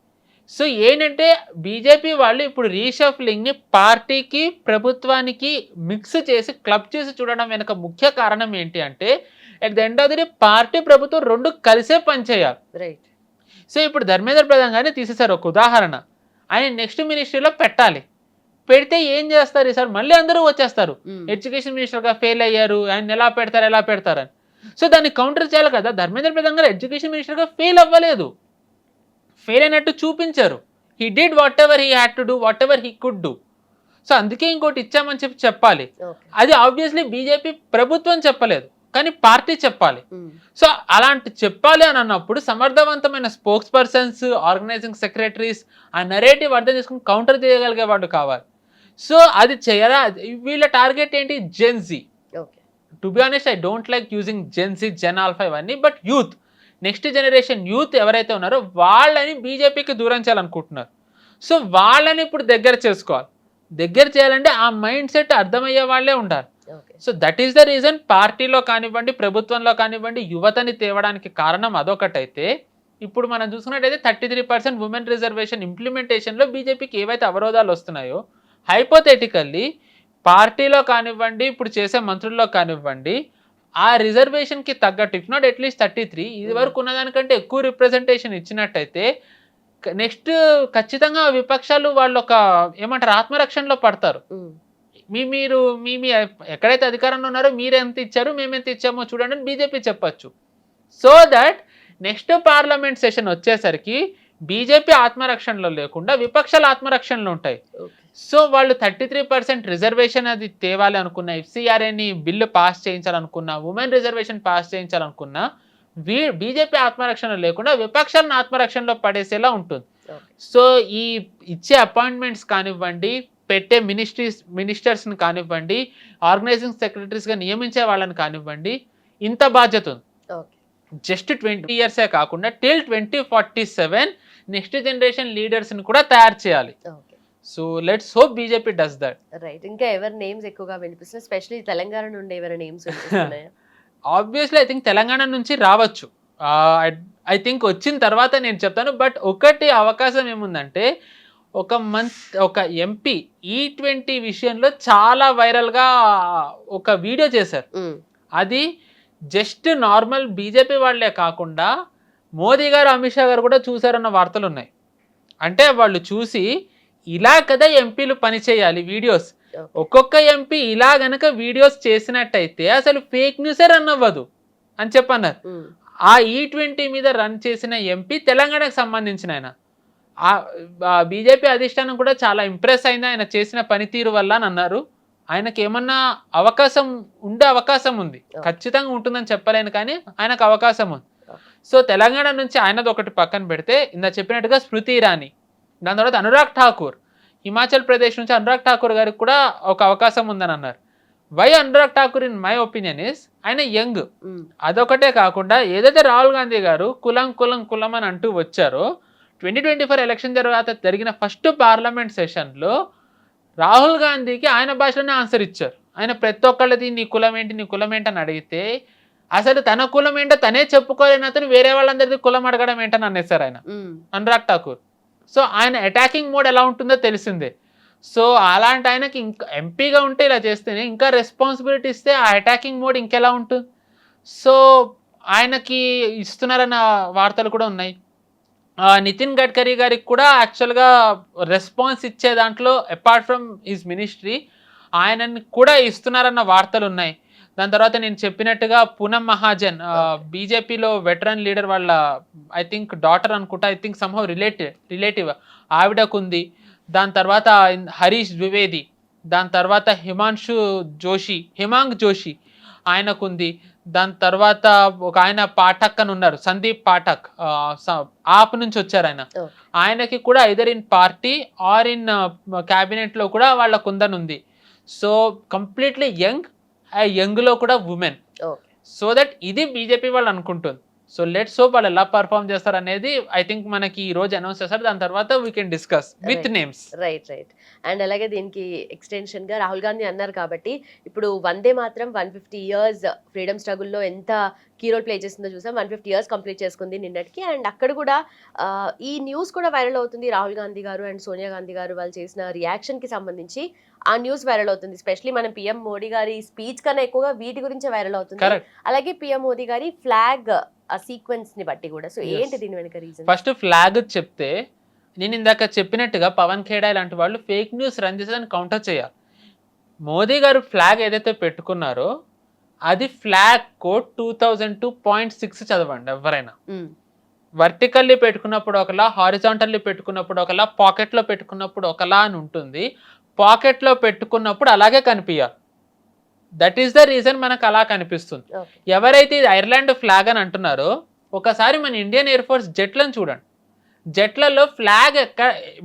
సో ఏంటంటే బీజేపీ వాళ్ళు ఇప్పుడు రీషఫ్లింగ్ని పార్టీకి ప్రభుత్వానికి మిక్స్ చేసి క్లబ్ చేసి చూడడం వెనుక ముఖ్య కారణం ఏంటి అంటే at the end of the day party ప్రభుత్వం రెండు కలిసే పనిచేయాలి. రైట్. సో ఇప్పుడు ధర్మేంద్ర ప్రధాన్ గారిని తీసేశారు ఒక ఉదాహరణ, ఆయన నెక్స్ట్ మినిస్ట్రీలో పెట్టాలి. పెడితే ఏం చేస్తారు ఈసారి? మళ్ళీ అందరూ వచ్చేస్తారు, ఎడ్యుకేషన్ మినిస్టర్గా ఫెయిల్ అయ్యారు, ఆయన ఎలా పెడతారని. సో దాన్ని కౌంటర్ చేయాలి కదా. ధర్మేంద్ర ప్రధాన్ గారు ఎడ్యుకేషన్ మినిస్టర్గా ఫెయిల్ అవ్వలేదు, ఫెయిల్ అయినట్టు చూపించారు. He did what ever he had to do, what ever he could do. So అందుకే ఇంకోటి ఇచ్చామని చెప్పాలి. అది ఆబ్వియస్లీ బీజేపీ ప్రభుత్వం చెప్పలేదు, కానీ పార్టీ చెప్పాలి. సో అలాంటి చెప్పాలి అని అన్నప్పుడు సమర్థవంతమైన స్పోక్స్ పర్సన్స్, ఆర్గనైజింగ్ సెక్రటరీస్ ఆ నెరేటివ్ అర్థం చేసుకుని కౌంటర్ చేయగలిగే వాళ్ళు కావాలి. సో అది చేయరా? వీళ్ళ టార్గెట్ ఏంటి? Gen Z. To be honest I don't like using Gen Z, Gen alpha ఇవన్నీ, but youth, next generation youth ఎవరైతే ఉన్నారో వాళ్ళని బీజేపీకి దూరం చేయాలనుకుంటున్నారు. సో వాళ్ళని ఇప్పుడు దగ్గర చేసుకోవాలి. దగ్గర చేయాలంటే ఆ మైండ్ సెట్ అర్థమయ్యే వాళ్ళే ఉండాలి. So that is the reason పార్టీలో కానివ్వండి, ప్రభుత్వంలో కానివ్వండి యువతని తేవడానికి కారణం అదొకటైతే, ఇప్పుడు మనం చూసుకున్నట్టయితే 33% ఉమెన్ రిజర్వేషన్ ఇంప్లిమెంటేషన్లో బీజేపీకి ఏవైతే అవరోధాలు వస్తున్నాయో హైపోథెటికల్లీ పార్టీలో కానివ్వండి, ఇప్పుడు చేసే మంత్రుల్లో కానివ్వండి, ఆ రిజర్వేషన్కి తగ్గట్టు ఇఫ్ నాట్ అట్లీస్ట్ 33 ఇది వరకు ఉన్నదానికంటే ఎక్కువ రిప్రజెంటేషన్ ఇచ్చినట్టయితే నెక్స్ట్ ఖచ్చితంగా విపక్షాలు వాళ్ళు ఒక ఏమంటారు ఆత్మరక్షణలో పడతారు. మీరు మీ మీ ఎక్కడైతే అధికారంలో ఉన్నారో మీరు ఎంత ఇచ్చారు మేము ఎంత ఇచ్చామో చూడండి అని బీజేపీ చెప్పచ్చు. So that next parliament session వచ్చేసరికి బీజేపీ ఆత్మరక్షణలో లేకుండా విపక్షాలు ఆత్మరక్షణలో ఉంటాయి. సో వాళ్ళు 33% రిజర్వేషన్ అది తేవాలి అనుకున్న, ఎఫ్సిఆర్ఏని బిల్లు పాస్ చేయించాలనుకున్నా, ఉమెన్ రిజర్వేషన్ పాస్ చేయించాలనుకున్నా బీజేపీ ఆత్మరక్షణ లేకుండా విపక్షాలను ఆత్మరక్షణలో పడేసేలా ఉంటుంది. సో ఈ ఇచ్చే అపాయింట్మెంట్స్ కానివ్వండి, పెట్టే మినిస్టర్స్ని కానివ్వండి, ఆర్గనైజింగ్ సెక్రటరీస్గా నియమించే వాళ్ళని కానివ్వండి, ఇంత బాధ్యత ఉంది. జస్ట్ 20 ఇయర్సే కాకుండా టిల్ 2047 నెక్స్ట్ జనరేషన్ లీడర్స్ని కూడా తయారు చేయాలి. So let's hope BJP does that. Right. ఇంకా ఎవరి నేమ్స్ ఎక్కువగా వినిపిస్తున్నాయి? స్పెషల్లీ తెలంగాణ నుండి ఎవరి నేమ్స్ వినిపిస్తున్నాయా? ఆబ్వియస్లీ ఐ థింక్ తెలంగాణ నుంచి రావచ్చు. ఐ థింక్ వచ్చిన తర్వాత నేను చెప్తాను. బట్ ఒకటి అవకాశం ఏముందంటే ఒక ఎంపీ E20 విషయంలో చాలా వైరల్గా ఒక వీడియో చేశారు. అది జస్ట్ నార్మల్ బీజేపీ వాళ్ళే కాకుండా మోదీ గారు, అమిత్ షా గారు కూడా చూసారన్న వార్తలు ఉన్నాయి. అంటే వాళ్ళు చూసి ఇలా కదా ఎంపీలు పనిచేయాలి వీడియోస్, ఒక్కొక్క ఎంపీ ఇలా గనక వీడియోస్ చేసినట్టయితే అసలు ఫేక్ న్యూసే రన్ అవ్వదు అని చెప్పన్నారు. ఆ E20 మీద రన్ చేసిన ఎంపీ తెలంగాణకు సంబంధించిన ఆయన. బీజేపీ అధిష్టానం కూడా చాలా ఇంప్రెస్ అయింది ఆయన చేసిన పనితీరు వల్ల అని అన్నారు. ఆయనకి ఏమన్నా ఉండే అవకాశం ఉంది, ఖచ్చితంగా ఉంటుందని చెప్పలేను కానీ ఆయనకు అవకాశం ఉంది. సో తెలంగాణ నుంచి ఆయనది ఒకటి పక్కన పెడితే ఇందా చెప్పినట్టుగా స్మృతి ఇరానీ, దాని తర్వాత అనురాగ్ ఠాకూర్, హిమాచల్ ప్రదేశ్ నుంచి అనురాగ్ ఠాకూర్ గారికి కూడా ఒక అవకాశం ఉందని అన్నారు. Why Anurag Thakur in my opinion is ఆయన యంగ్. అదొకటే కాకుండా ఏదైతే రాహుల్ గాంధీ గారు కులం అని అంటూ వచ్చారో 2024 ఎలక్షన్ తర్వాత జరిగిన ఫస్ట్ పార్లమెంట్ సెషన్లో రాహుల్ గాంధీకి ఆయన భాషలోనే ఆన్సర్ ఇచ్చారు. ఆయన ప్రతి ఒక్కళ్ళది నీ కులం ఏంటి అని అడిగితే అసలు తన కులం ఏంటో తనే చెప్పుకోలేని అతను వేరే వాళ్ళందరిది కులం అడగడం ఏంటని అనేసారు ఆయన అనురాగ్ ఠాకూర్. సో ఆయన అటాకింగ్ మోడ్ ఎలా ఉంటుందో తెలిసిందే. సో అలాంటి ఆయనకి ఇంకా ఎంపీగా ఉంటే ఇలా చేస్తేనే ఇంకా రెస్పాన్సిబిలిటీ ఇస్తే ఆ అటాకింగ్ మోడ్ ఇంకెలా ఉంటుంది. సో ఆయనకి ఇస్తున్నారన్న వార్తలు కూడా ఉన్నాయి. నితిన్ గడ్కరీ గారికి కూడా యాక్చువల్గా రెస్పాన్స్ ఇచ్చే దాంట్లో అపార్ట్ ఫ్రమ్ హిజ్ మినిస్ట్రీ ఆయనని కూడా ఇస్తున్నారన్న వార్తలు ఉన్నాయి. దాని తర్వాత నేను చెప్పినట్టుగా పూనమ్ మహాజన్ బీజేపీలో వెటరన్ లీడర్ వాళ్ళ ఐ థింక్ డాటర్ అనుకుంటా, ఐ థింక్ సమ్హౌ రిలేటివ్ ఆవిడకు ఉంది. దాని తర్వాత హరీష్ ద్వివేది, దాని తర్వాత హిమాంగ్ జోషి ఆయనకుంది. దాని తర్వాత ఒక ఆయన పాఠక్ అని ఉన్నారు, సందీప్ పాఠక్, ఆప్ నుంచి వచ్చారు ఆయన. ఆయనకి కూడా either in party or in క్యాబినెట్లో కూడా వాళ్ళ కుందన్ ఉంది. సో కంప్లీట్లీ యంగ్లో కూడా ఉమెన్. సో దట్ ఇది బీజేపీ వాళ్ళు అనుకుంటుంది. సో లెట్స్ హోప్ వాళ్ళు ఎలా పర్ఫామ్ చేస్తారు అనేది ఐ థింక్ మనకి ఈ రోజు అనౌన్స్ చేస్తారు. దాని తర్వాత we can discuss with names. Right. And అలాగే దీనికి ఎక్స్టెన్షన్ గా రాహుల్ గాంధీ అన్నారు కాబట్టి ఇప్పుడు వందే మాత్రం 150 ఇయర్స్ ఫ్రీడమ్ స్ట్రగుల్లో ఎంత కీ రోల్ ప్లే చేసిందో చూసాం. 150 ఇయర్స్ కంప్లీట్ చేసుకుంది నిన్నటికి. అండ్ అక్కడ కూడా ఈ న్యూస్ కూడా వైరల్ అవుతుంది. రాహుల్ గాంధీ గారు అండ్ సోనియా గాంధీ గారు వాళ్ళు చేసిన రియాక్షన్ కి సంబంధించి ఆ న్యూస్ వైరల్ అవుతుంది. స్పెషలీ మనం పిఎం మోడీ గారి స్పీచ్ కన్నా ఎక్కువగా వీటి గురించి వైరల్ అవుతుంది. అలాగే పిఎం మోదీ గారి ఫ్లాగ్ ఆ సీక్వెన్స్ ని బట్టి కూడా. సో ఏంటి దీని వెనక రీజన్? ఫస్ట్ ఫ్లాగ్ చెప్తే నేను ఇందాక చెప్పినట్టుగా పవన్ ఖేడా లాంటి వాళ్ళు ఫేక్ న్యూస్ రన్ చేసేదాన్ని కౌంటర్ చేయాలి. మోదీ గారు ఫ్లాగ్ ఏదైతే పెట్టుకున్నారో అది ఫ్లాగ్ కోడ్ 2002.6 చదవండి ఎవరైనా. వర్టికల్లీ పెట్టుకున్నప్పుడు ఒకలా, హారిజాంటల్లీ పెట్టుకున్నప్పుడు ఒకలా, పాకెట్లో పెట్టుకున్నప్పుడు ఒకలా అని ఉంటుంది. పాకెట్లో పెట్టుకున్నప్పుడు అలాగే కనిపించాలి. దట్ ఈస్ ద రీజన్ మనకు అలా కనిపిస్తుంది. ఎవరైతే ఇది ఐర్లాండ్ ఫ్లాగ్ అని అంటున్నారో ఒకసారి మన ఇండియన్ ఎయిర్ ఫోర్స్ జెట్లను చూడండి. జెట్లలో ఫ్లాగ్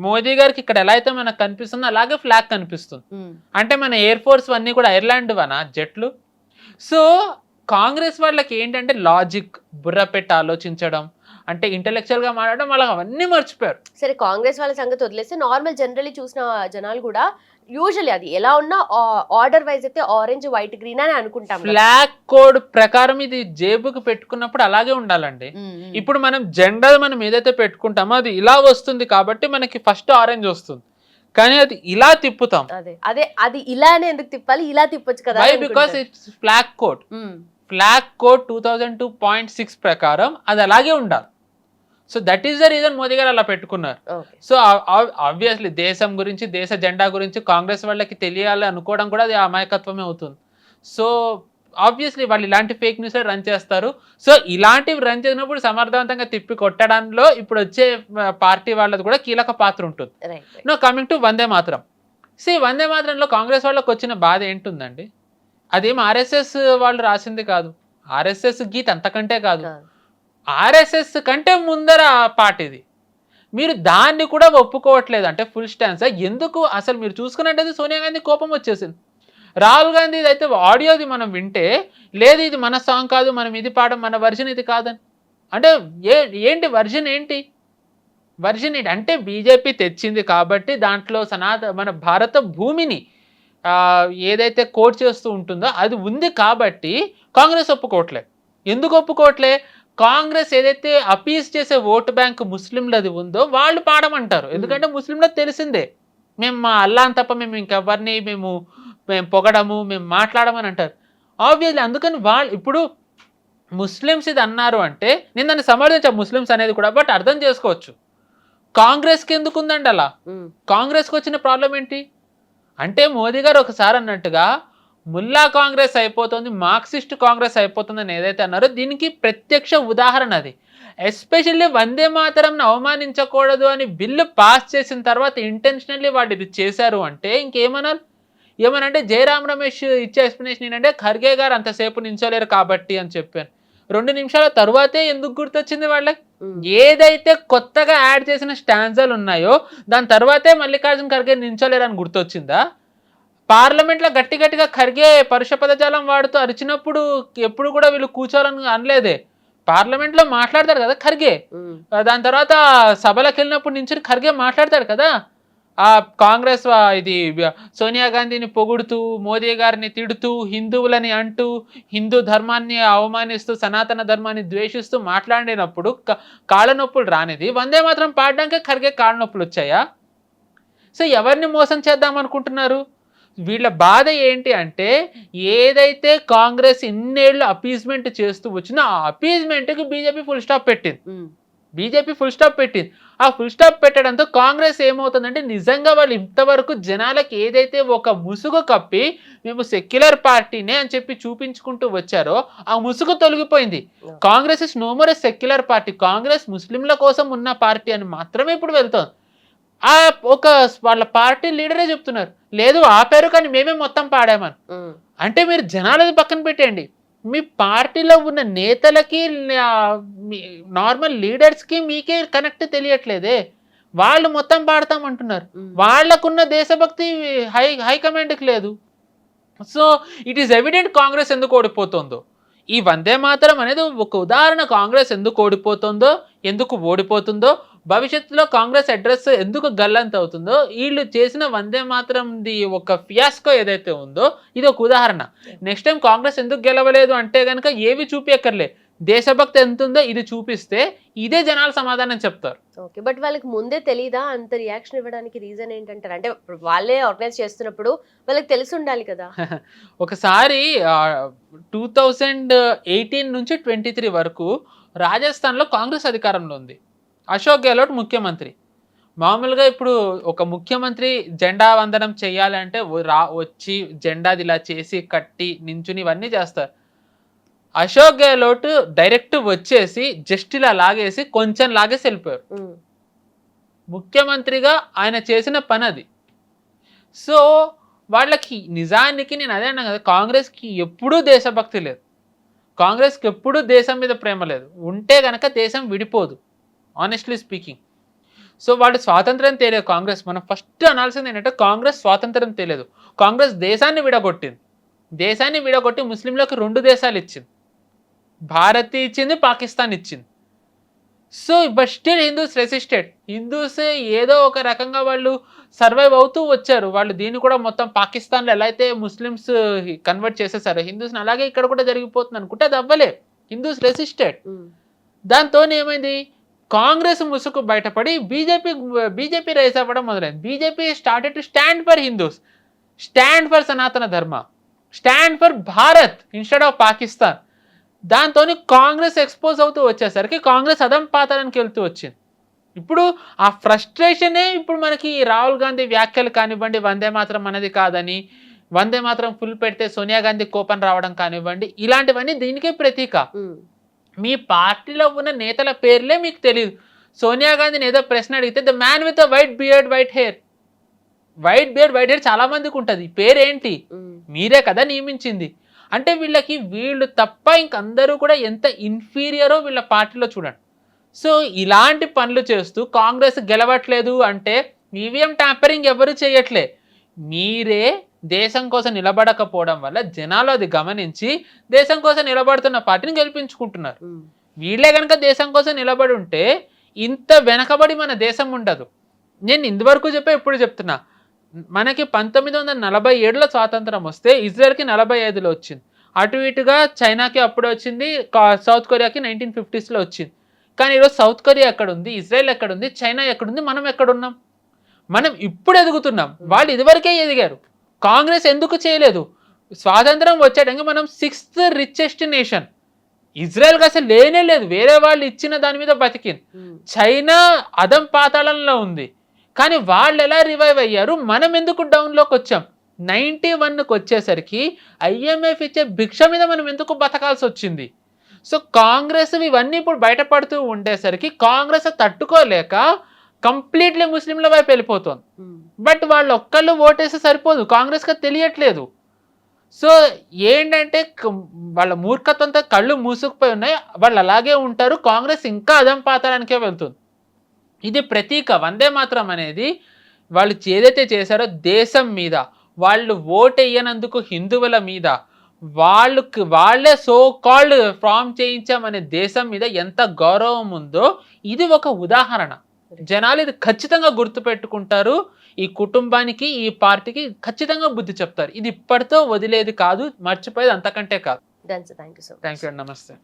మోదీ గారికి ఇక్కడ ఎలా అయితే మనకు కనిపిస్తుందో అలాగే ఫ్లాగ్ కనిపిస్తుంది. అంటే మన ఎయిర్ ఫోర్స్ అన్నీ కూడా ఐర్లాండ్ వనా జెట్లు? సో కాంగ్రెస్ వాళ్ళకి ఏంటంటే లాజిక్, బుర్ర పెట్టి ఆలోచించడం, అంటే ఇంటెలెక్చువల్ గా మాట్లాడడం, వాళ్ళకి అవన్నీ మర్చిపోయారు. సరే కాంగ్రెస్ వాళ్ళ సంగతి వదిలేస్తే నార్మల్ జనరల్లీ చూసిన జనాలు కూడా యూజువల్లీ అది ఎలా ఉన్నా ఆర్డర్ వైజ్ అయితే ఆరెంజ్, వైట్, గ్రీన్ అని అనుకుంటాం. ఫ్లాగ్ కోడ్ ప్రకారం ఇది జేబుకి పెట్టుకున్నప్పుడు అలాగే ఉండాలండి. ఇప్పుడు మనం జెండా మనం ఏదైతే పెట్టుకుంటామో అది ఇలా వస్తుంది కాబట్టి మనకి ఫస్ట్ ఆరెంజ్ వస్తుంది. కానీ అది ఇలా తిప్పుతాం. అదే అది ఇలానే ఎందుకు తిప్పాలి, ఇలా తిప్పొచ్చు కదా. Why? Because it's flag code. Flag code 2002.6 ప్రకారం అది అలాగే ఉండాలి. So that is the reason Modi గారు అలా పెట్టుకున్నారు. సో ఆబ్వియస్లీ దేశం గురించి, దేశ జెండా గురించి కాంగ్రెస్ వాళ్ళకి తెలియాలి అనుకోవడం కూడా అది అమాయకత్వమే అవుతుంది. సో ఆబ్వియస్లీ వాళ్ళు ఇలాంటి ఫేక్ న్యూస్ రన్ చేస్తారు. సో ఇలాంటివి రన్ చేసినప్పుడు సమర్థవంతంగా తిప్పి కొట్టడంలో ఇప్పుడు వచ్చే పార్టీ వాళ్ళది కూడా కీలక పాత్ర ఉంటుంది. No coming to Vande Mataram. వందే మాతరంలో కాంగ్రెస్ వాళ్ళకి వచ్చిన బాధ ఏంటుందండి? అదేం ఆర్ఎస్ఎస్ వాళ్ళు రాసింది కాదు, ఆర్ఎస్ఎస్ గీత అంతకంటే కాదు, ఆర్ఎస్ఎస్ కంటే ముందర పార్టీది. మీరు దాన్ని కూడా ఒప్పుకోవట్లేదు అంటే ఫుల్ స్టాన్స్ ఎందుకు? అసలు మీరు చూసుకున్నట్టయితే సోనియా గాంధీ కోపం వచ్చేసింది. రాహుల్ గాంధీ అయితే ఆడియోది మనం వింటే, లేదు ఇది మన సాంగ్ కాదు, మనం ఇది పాడడం, మన వర్జన్ ఇది కాదని. అంటే ఏంటి వర్జన్ ఏంటి? వర్జన్ ఏంటి అంటే బీజేపీ తెచ్చింది కాబట్టి దాంట్లో మన భారత భూమిని ఏదైతే కోట్ చేస్తూ ఉంటుందో అది ఉంది కాబట్టి కాంగ్రెస్ ఒప్పుకోవట్లే. ఎందుకు ఒప్పుకోవట్లే? కాంగ్రెస్ ఏదైతే అపీస్ చేసే ఓటు బ్యాంక్ ముస్లింలది ఉందో వాళ్ళు పాడమంటారు. ఎందుకంటే ముస్లింలకు తెలిసిందే, మేము మా అల్లాని తప్ప మేము ఇంకెవరిని మేము పొగడము, మేము మాట్లాడమని అంటారు. ఆబ్వియస్లీ అందుకని వాళ్ళు ఇప్పుడు ముస్లిమ్స్ ఇది అన్నారు అంటే నేను దాన్ని సమర్థించా, ముస్లిమ్స్ అనేది కూడా. బట్ అర్థం చేసుకోవచ్చు కాంగ్రెస్కి ఎందుకు ఉందండి అలా. కాంగ్రెస్కి వచ్చిన ప్రాబ్లం ఏంటి అంటే మోదీ గారు ఒకసారి అన్నట్టుగా ముల్లా కాంగ్రెస్ అయిపోతుంది, మార్క్సిస్ట్ కాంగ్రెస్ అయిపోతుందని ఏదైతే అన్నారో దీనికి ప్రత్యక్ష ఉదాహరణ అది. ఎస్పెషల్లీ వందే మాతరంను అవమానించకూడదు అని బిల్లు పాస్ చేసిన తర్వాత ఇంటెన్షనల్లీ వాళ్ళు ఇది చేశారు అంటే ఇంకేమన్నారు? ఏమనంటే జయరామ్ రమేష్ ఇచ్చే ఎక్స్ప్లెనేషన్ ఏంటంటే ఖర్గే గారు అంతసేపు నించోలేరు కాబట్టి అని చెప్పాను. 2 నిమిషాల తరువాతే ఎందుకు గుర్తొచ్చింది వాళ్ళకి? ఏదైతే కొత్తగా యాడ్ చేసిన స్టాన్జాలు ఉన్నాయో దాని తర్వాతే మల్లికార్జున ఖర్గే నించోలేరు అని గుర్తొచ్చిందా? పార్లమెంట్లో గట్టి గట్టిగా ఖర్గే పరుష పదజాలం వాడుతూ అరిచినప్పుడు ఎప్పుడు కూడా వీళ్ళు కూర్చోవాలని అనలేదే. పార్లమెంట్లో మాట్లాడతారు కదా ఖర్గే, దాని తర్వాత సభలకు వెళ్ళినప్పుడు నుంచి ఖర్గే మాట్లాడతాడు కదా. ఆ కాంగ్రెస్ ఇది సోనియా గాంధీని పొగుడుతూ, మోదీ గారిని తిడుతూ, హిందువులని అంటూ, హిందూ ధర్మాన్ని అవమానిస్తూ, సనాతన ధర్మాన్ని ద్వేషిస్తూ మాట్లాడినప్పుడు కాళ్ళ నొప్పులు రానిది వందే మాత్రం పాడడానికే ఖర్గే కాళ్ళ నొప్పులు వచ్చాయా? సో ఎవరిని మోసం చేద్దాం అనుకుంటున్నారు? వీళ్ళ బాధ ఏంటి అంటే ఏదైతే కాంగ్రెస్ ఇన్నేళ్ళు అపీజ్మెంట్ చేస్తూ వచ్చిందో ఆ అపీజ్మెంట్కి బీజేపీ ఫుల్ స్టాప్ పెట్టింది. ఆ ఫుల్ స్టాప్ పెట్టడంతో కాంగ్రెస్ ఏమవుతుందంటే నిజంగా వాళ్ళు ఇంతవరకు జనాలకి ఏదైతే ఒక ముసుగు కప్పి మేము సెక్యులర్ పార్టీనే అని చెప్పి చూపించుకుంటూ వచ్చారో ఆ ముసుగు తొలగిపోయింది. Congress is no more a secular party, Congress ముస్లింల కోసం ఉన్న పార్టీ అని మాత్రమే ఇప్పుడు వెళ్తోంది. ఒక వాళ్ళ పార్టీ లీడరే చెప్తున్నారు, లేదు ఆపారు కానీ మేమే మొత్తం పాడామని. అంటే మీరు జనాలది పక్కన పెట్టండి, మీ పార్టీలో ఉన్న నేతలకి నార్మల్ లీడర్స్కి మీకే కనెక్ట్ తెలియట్లేదే. వాళ్ళు మొత్తం పాడతామంటున్నారు, వాళ్ళకున్న దేశభక్తి హైకమాండ్కి లేదు. So it is evident Congress ఎందుకు ఓడిపోతుందో. ఈ వందే మాతరం అనేది ఒక ఉదాహరణ కాంగ్రెస్ ఎందుకు ఓడిపోతుందో, ఎందుకు ఓడిపోతుందో, భవిష్యత్తులో కాంగ్రెస్ అడ్రస్ ఎందుకు గల్లంత అవుతుందో. వీళ్ళు చేసిన వందే మాతరంది ఒక ఫియాస్కో ఏదైతే ఉందో ఇది ఒక ఉదాహరణ. నెక్స్ట్ టైం కాంగ్రెస్ ఎందుకు గెలవలేదు అంటే కనుక ఏవి చూపించక్కర్లే, దేశభక్తి ఎంత ఉందో ఇది చూపిస్తే ఇదే జనాలు సమాధానం చెప్తారు. ఓకే, బట్ వాళ్ళకి ముందే తెలీదా అంత రియాక్షన్ ఇవ్వడానికి? రీజన్ ఏంటంటారు? అంటే వాళ్ళే ఆర్గనైజ్ చేస్తున్నప్పుడు వాళ్ళకి తెలిసి ఉండాలి కదా. ఒకసారి 2018 నుంచి 23 వరకు రాజస్థాన్లో కాంగ్రెస్ అధికారంలో ఉంది. అశోక్ గెహ్లోట్ ముఖ్యమంత్రి. మామూలుగా ఇప్పుడు ఒక ముఖ్యమంత్రి జెండా వందనం చేయాలంటే వచ్చి జెండాది ఇలా చేసి కట్టి నించుని ఇవన్నీ చేస్తారు. అశోక్ గెహ్లోట్ డైరెక్ట్ వచ్చేసి జస్ట్ ఇలా లాగేసి కొంచెం లాగేసి వెళ్ళిపోయారు. ముఖ్యమంత్రిగా ఆయన చేసిన పని అది. సో వాళ్ళకి నిజానికి నేను అదే అన్నా కదా, కాంగ్రెస్కి ఎప్పుడూ దేశభక్తి లేదు, కాంగ్రెస్కి ఎప్పుడూ దేశం మీద ప్రేమ లేదు. ఉంటే కనుక దేశం విడిపోదు ఆనెస్ట్లీ స్పీకింగ్. సో వాళ్ళు స్వాతంత్రం తెలియదు కాంగ్రెస్. మనం ఫస్ట్ అనాల్సింది ఏంటంటే కాంగ్రెస్ స్వాతంత్రం తెలియదు, కాంగ్రెస్ దేశాన్ని విడగొట్టింది. దేశాన్ని విడగొట్టి ముస్లింలకు 2 దేశాలు ఇచ్చింది, భారత్ ఇచ్చింది, పాకిస్తాన్ ఇచ్చింది. So but still Hindus resisted. Hindus ఏదో ఒక రకంగా వాళ్ళు సర్వైవ్ అవుతూ వచ్చారు. వాళ్ళు దీన్ని కూడా మొత్తం పాకిస్తాన్లో ఎలా అయితే ముస్లిమ్స్ కన్వర్ట్ చేసేసారు హిందూస్ని, అలాగే ఇక్కడ కూడా జరిగిపోతుంది అనుకుంటే అది అవ్వలే. Hindus resisted. దాంతో ఏమైంది, కాంగ్రెస్ ముసుగు బయటపడి బీజేపీ రైజ్ అవ్వడం మొదలైంది. BJP started to stand for Hindus, stand for Sanatana Dharma, stand for Bharat instead of Pakistan. దాంతో కాంగ్రెస్ ఎక్స్పోజ్ అవుతూ వచ్చేసరికి కాంగ్రెస్ అదం పాతానికి వెళ్తూ వచ్చింది. ఇప్పుడు ఆ ఫ్రస్ట్రేషనే ఇప్పుడు మనకి రాహుల్ గాంధీ వ్యాఖ్యలు కానివ్వండి, వందే మాత్రం అనేది కాదని, వందే మాత్రం ఫుల్ పెడితే సోనియా గాంధీ కోపం రావడం కానివ్వండి, ఇలాంటివన్నీ దీనికే ప్రతీక. మీ పార్టీలో ఉన్న నేతల పేర్లే మీకు తెలియదు. సోనియా గాంధీని ఏదో ప్రశ్న అడిగితే the man with the white beard white hair, white beard white hair చాలా మందికి ఉంటుంది, పేరేంటి? మీరే కదా నియమించింది. అంటే వీళ్ళు తప్ప ఇంకందరూ కూడా ఎంత ఇన్ఫీరియరో వీళ్ళ పార్టీలో చూడండి. సో ఇలాంటి పనులు చేస్తూ కాంగ్రెస్ గెలవట్లేదు అంటే ఈవీఎం ట్యాంపరింగ్ ఎవరు చేయట్లే, మీరే దేశం కోసం నిలబడకపోవడం వల్ల జనాలు అది గమనించి దేశం కోసం నిలబడుతున్న పార్టీని గెలిపించుకుంటున్నారు. వీళ్ళే కనుక దేశం కోసం నిలబడి ఉంటే ఇంత వెనకబడి మన దేశం ఉండదు. నేను ఇంతవరకు ఇప్పుడు చెప్తున్నా, మనకి 1947లో స్వాతంత్రం వస్తే ఇజ్రాయెల్కి 45లో వచ్చింది, అటు ఇటుగా చైనాకి అప్పుడు వచ్చింది, సౌత్ కొరియాకి 1950స్లో వచ్చింది. కానీ ఈరోజు సౌత్ కొరియా ఎక్కడుంది, ఇజ్రాయెల్ ఎక్కడుంది, చైనా ఎక్కడుంది, మనం ఎక్కడున్నాం? మనం ఇప్పుడు ఎదుగుతున్నాం, వాళ్ళు ఇదివరకే ఎదిగారు. కాంగ్రెస్ ఎందుకు చేయలేదు? స్వాతంత్రం వచ్చేటంగా మనం 6th రిచెస్ట్ నేషన్, ఇజ్రాయెల్కి అసలు లేనే లేదు, వేరే వాళ్ళు ఇచ్చిన దాని మీద బతికింది. చైనా అదం పాతాళంలో ఉంది, కానీ వాళ్ళు ఎలా రివైవ్ అయ్యారు, మనం ఎందుకు డౌన్లోకి వచ్చాం? 91కి వచ్చేసరికి IMF ఇచ్చే భిక్ష మీద మనం ఎందుకు బతకాల్సి వచ్చింది? సో కాంగ్రెస్ ఇవన్నీ ఇప్పుడు బయటపడుతూ ఉండేసరికి కాంగ్రెస్ తట్టుకోలేక కంప్లీట్లీ ముస్లింల వైపు వెళ్ళిపోతుంది. బట్ వాళ్ళు ఒక్కళ్ళు ఓటేస్తే సరిపోదు, కాంగ్రెస్కి తెలియట్లేదు. సో ఏంటంటే వాళ్ళ మూర్ఖత్వంతో కళ్ళు మూసుకుపోయి ఉన్నాయి, వాళ్ళు అలాగే ఉంటారు. కాంగ్రెస్ ఇంకా అదం పాతాడానికే వెళ్తుంది. ఇది ప్రతీక. వందే మాత్రం అనేది వాళ్ళు ఏదైతే చేశారో దేశం మీద, వాళ్ళు ఓటు వేయనందుకు హిందువుల మీద, వాళ్ళే సో కాల్డ్ ఫామ్ చేయించామనే దేశం మీద ఎంత గౌరవం ఉందో ఇది ఒక ఉదాహరణ. జనాలు ఇది ఖచ్చితంగా గుర్తుపెట్టుకుంటారు. ఈ కుటుంబానికి, ఈ పార్టీకి ఖచ్చితంగా బుద్ధి చెప్తారు. ఇది ఇప్పటితో వదిలేది కాదు, మర్చిపోయేది అంతకంటే కాదు. Thank you. థ్యాంక్ యూ అండి, నమస్తే.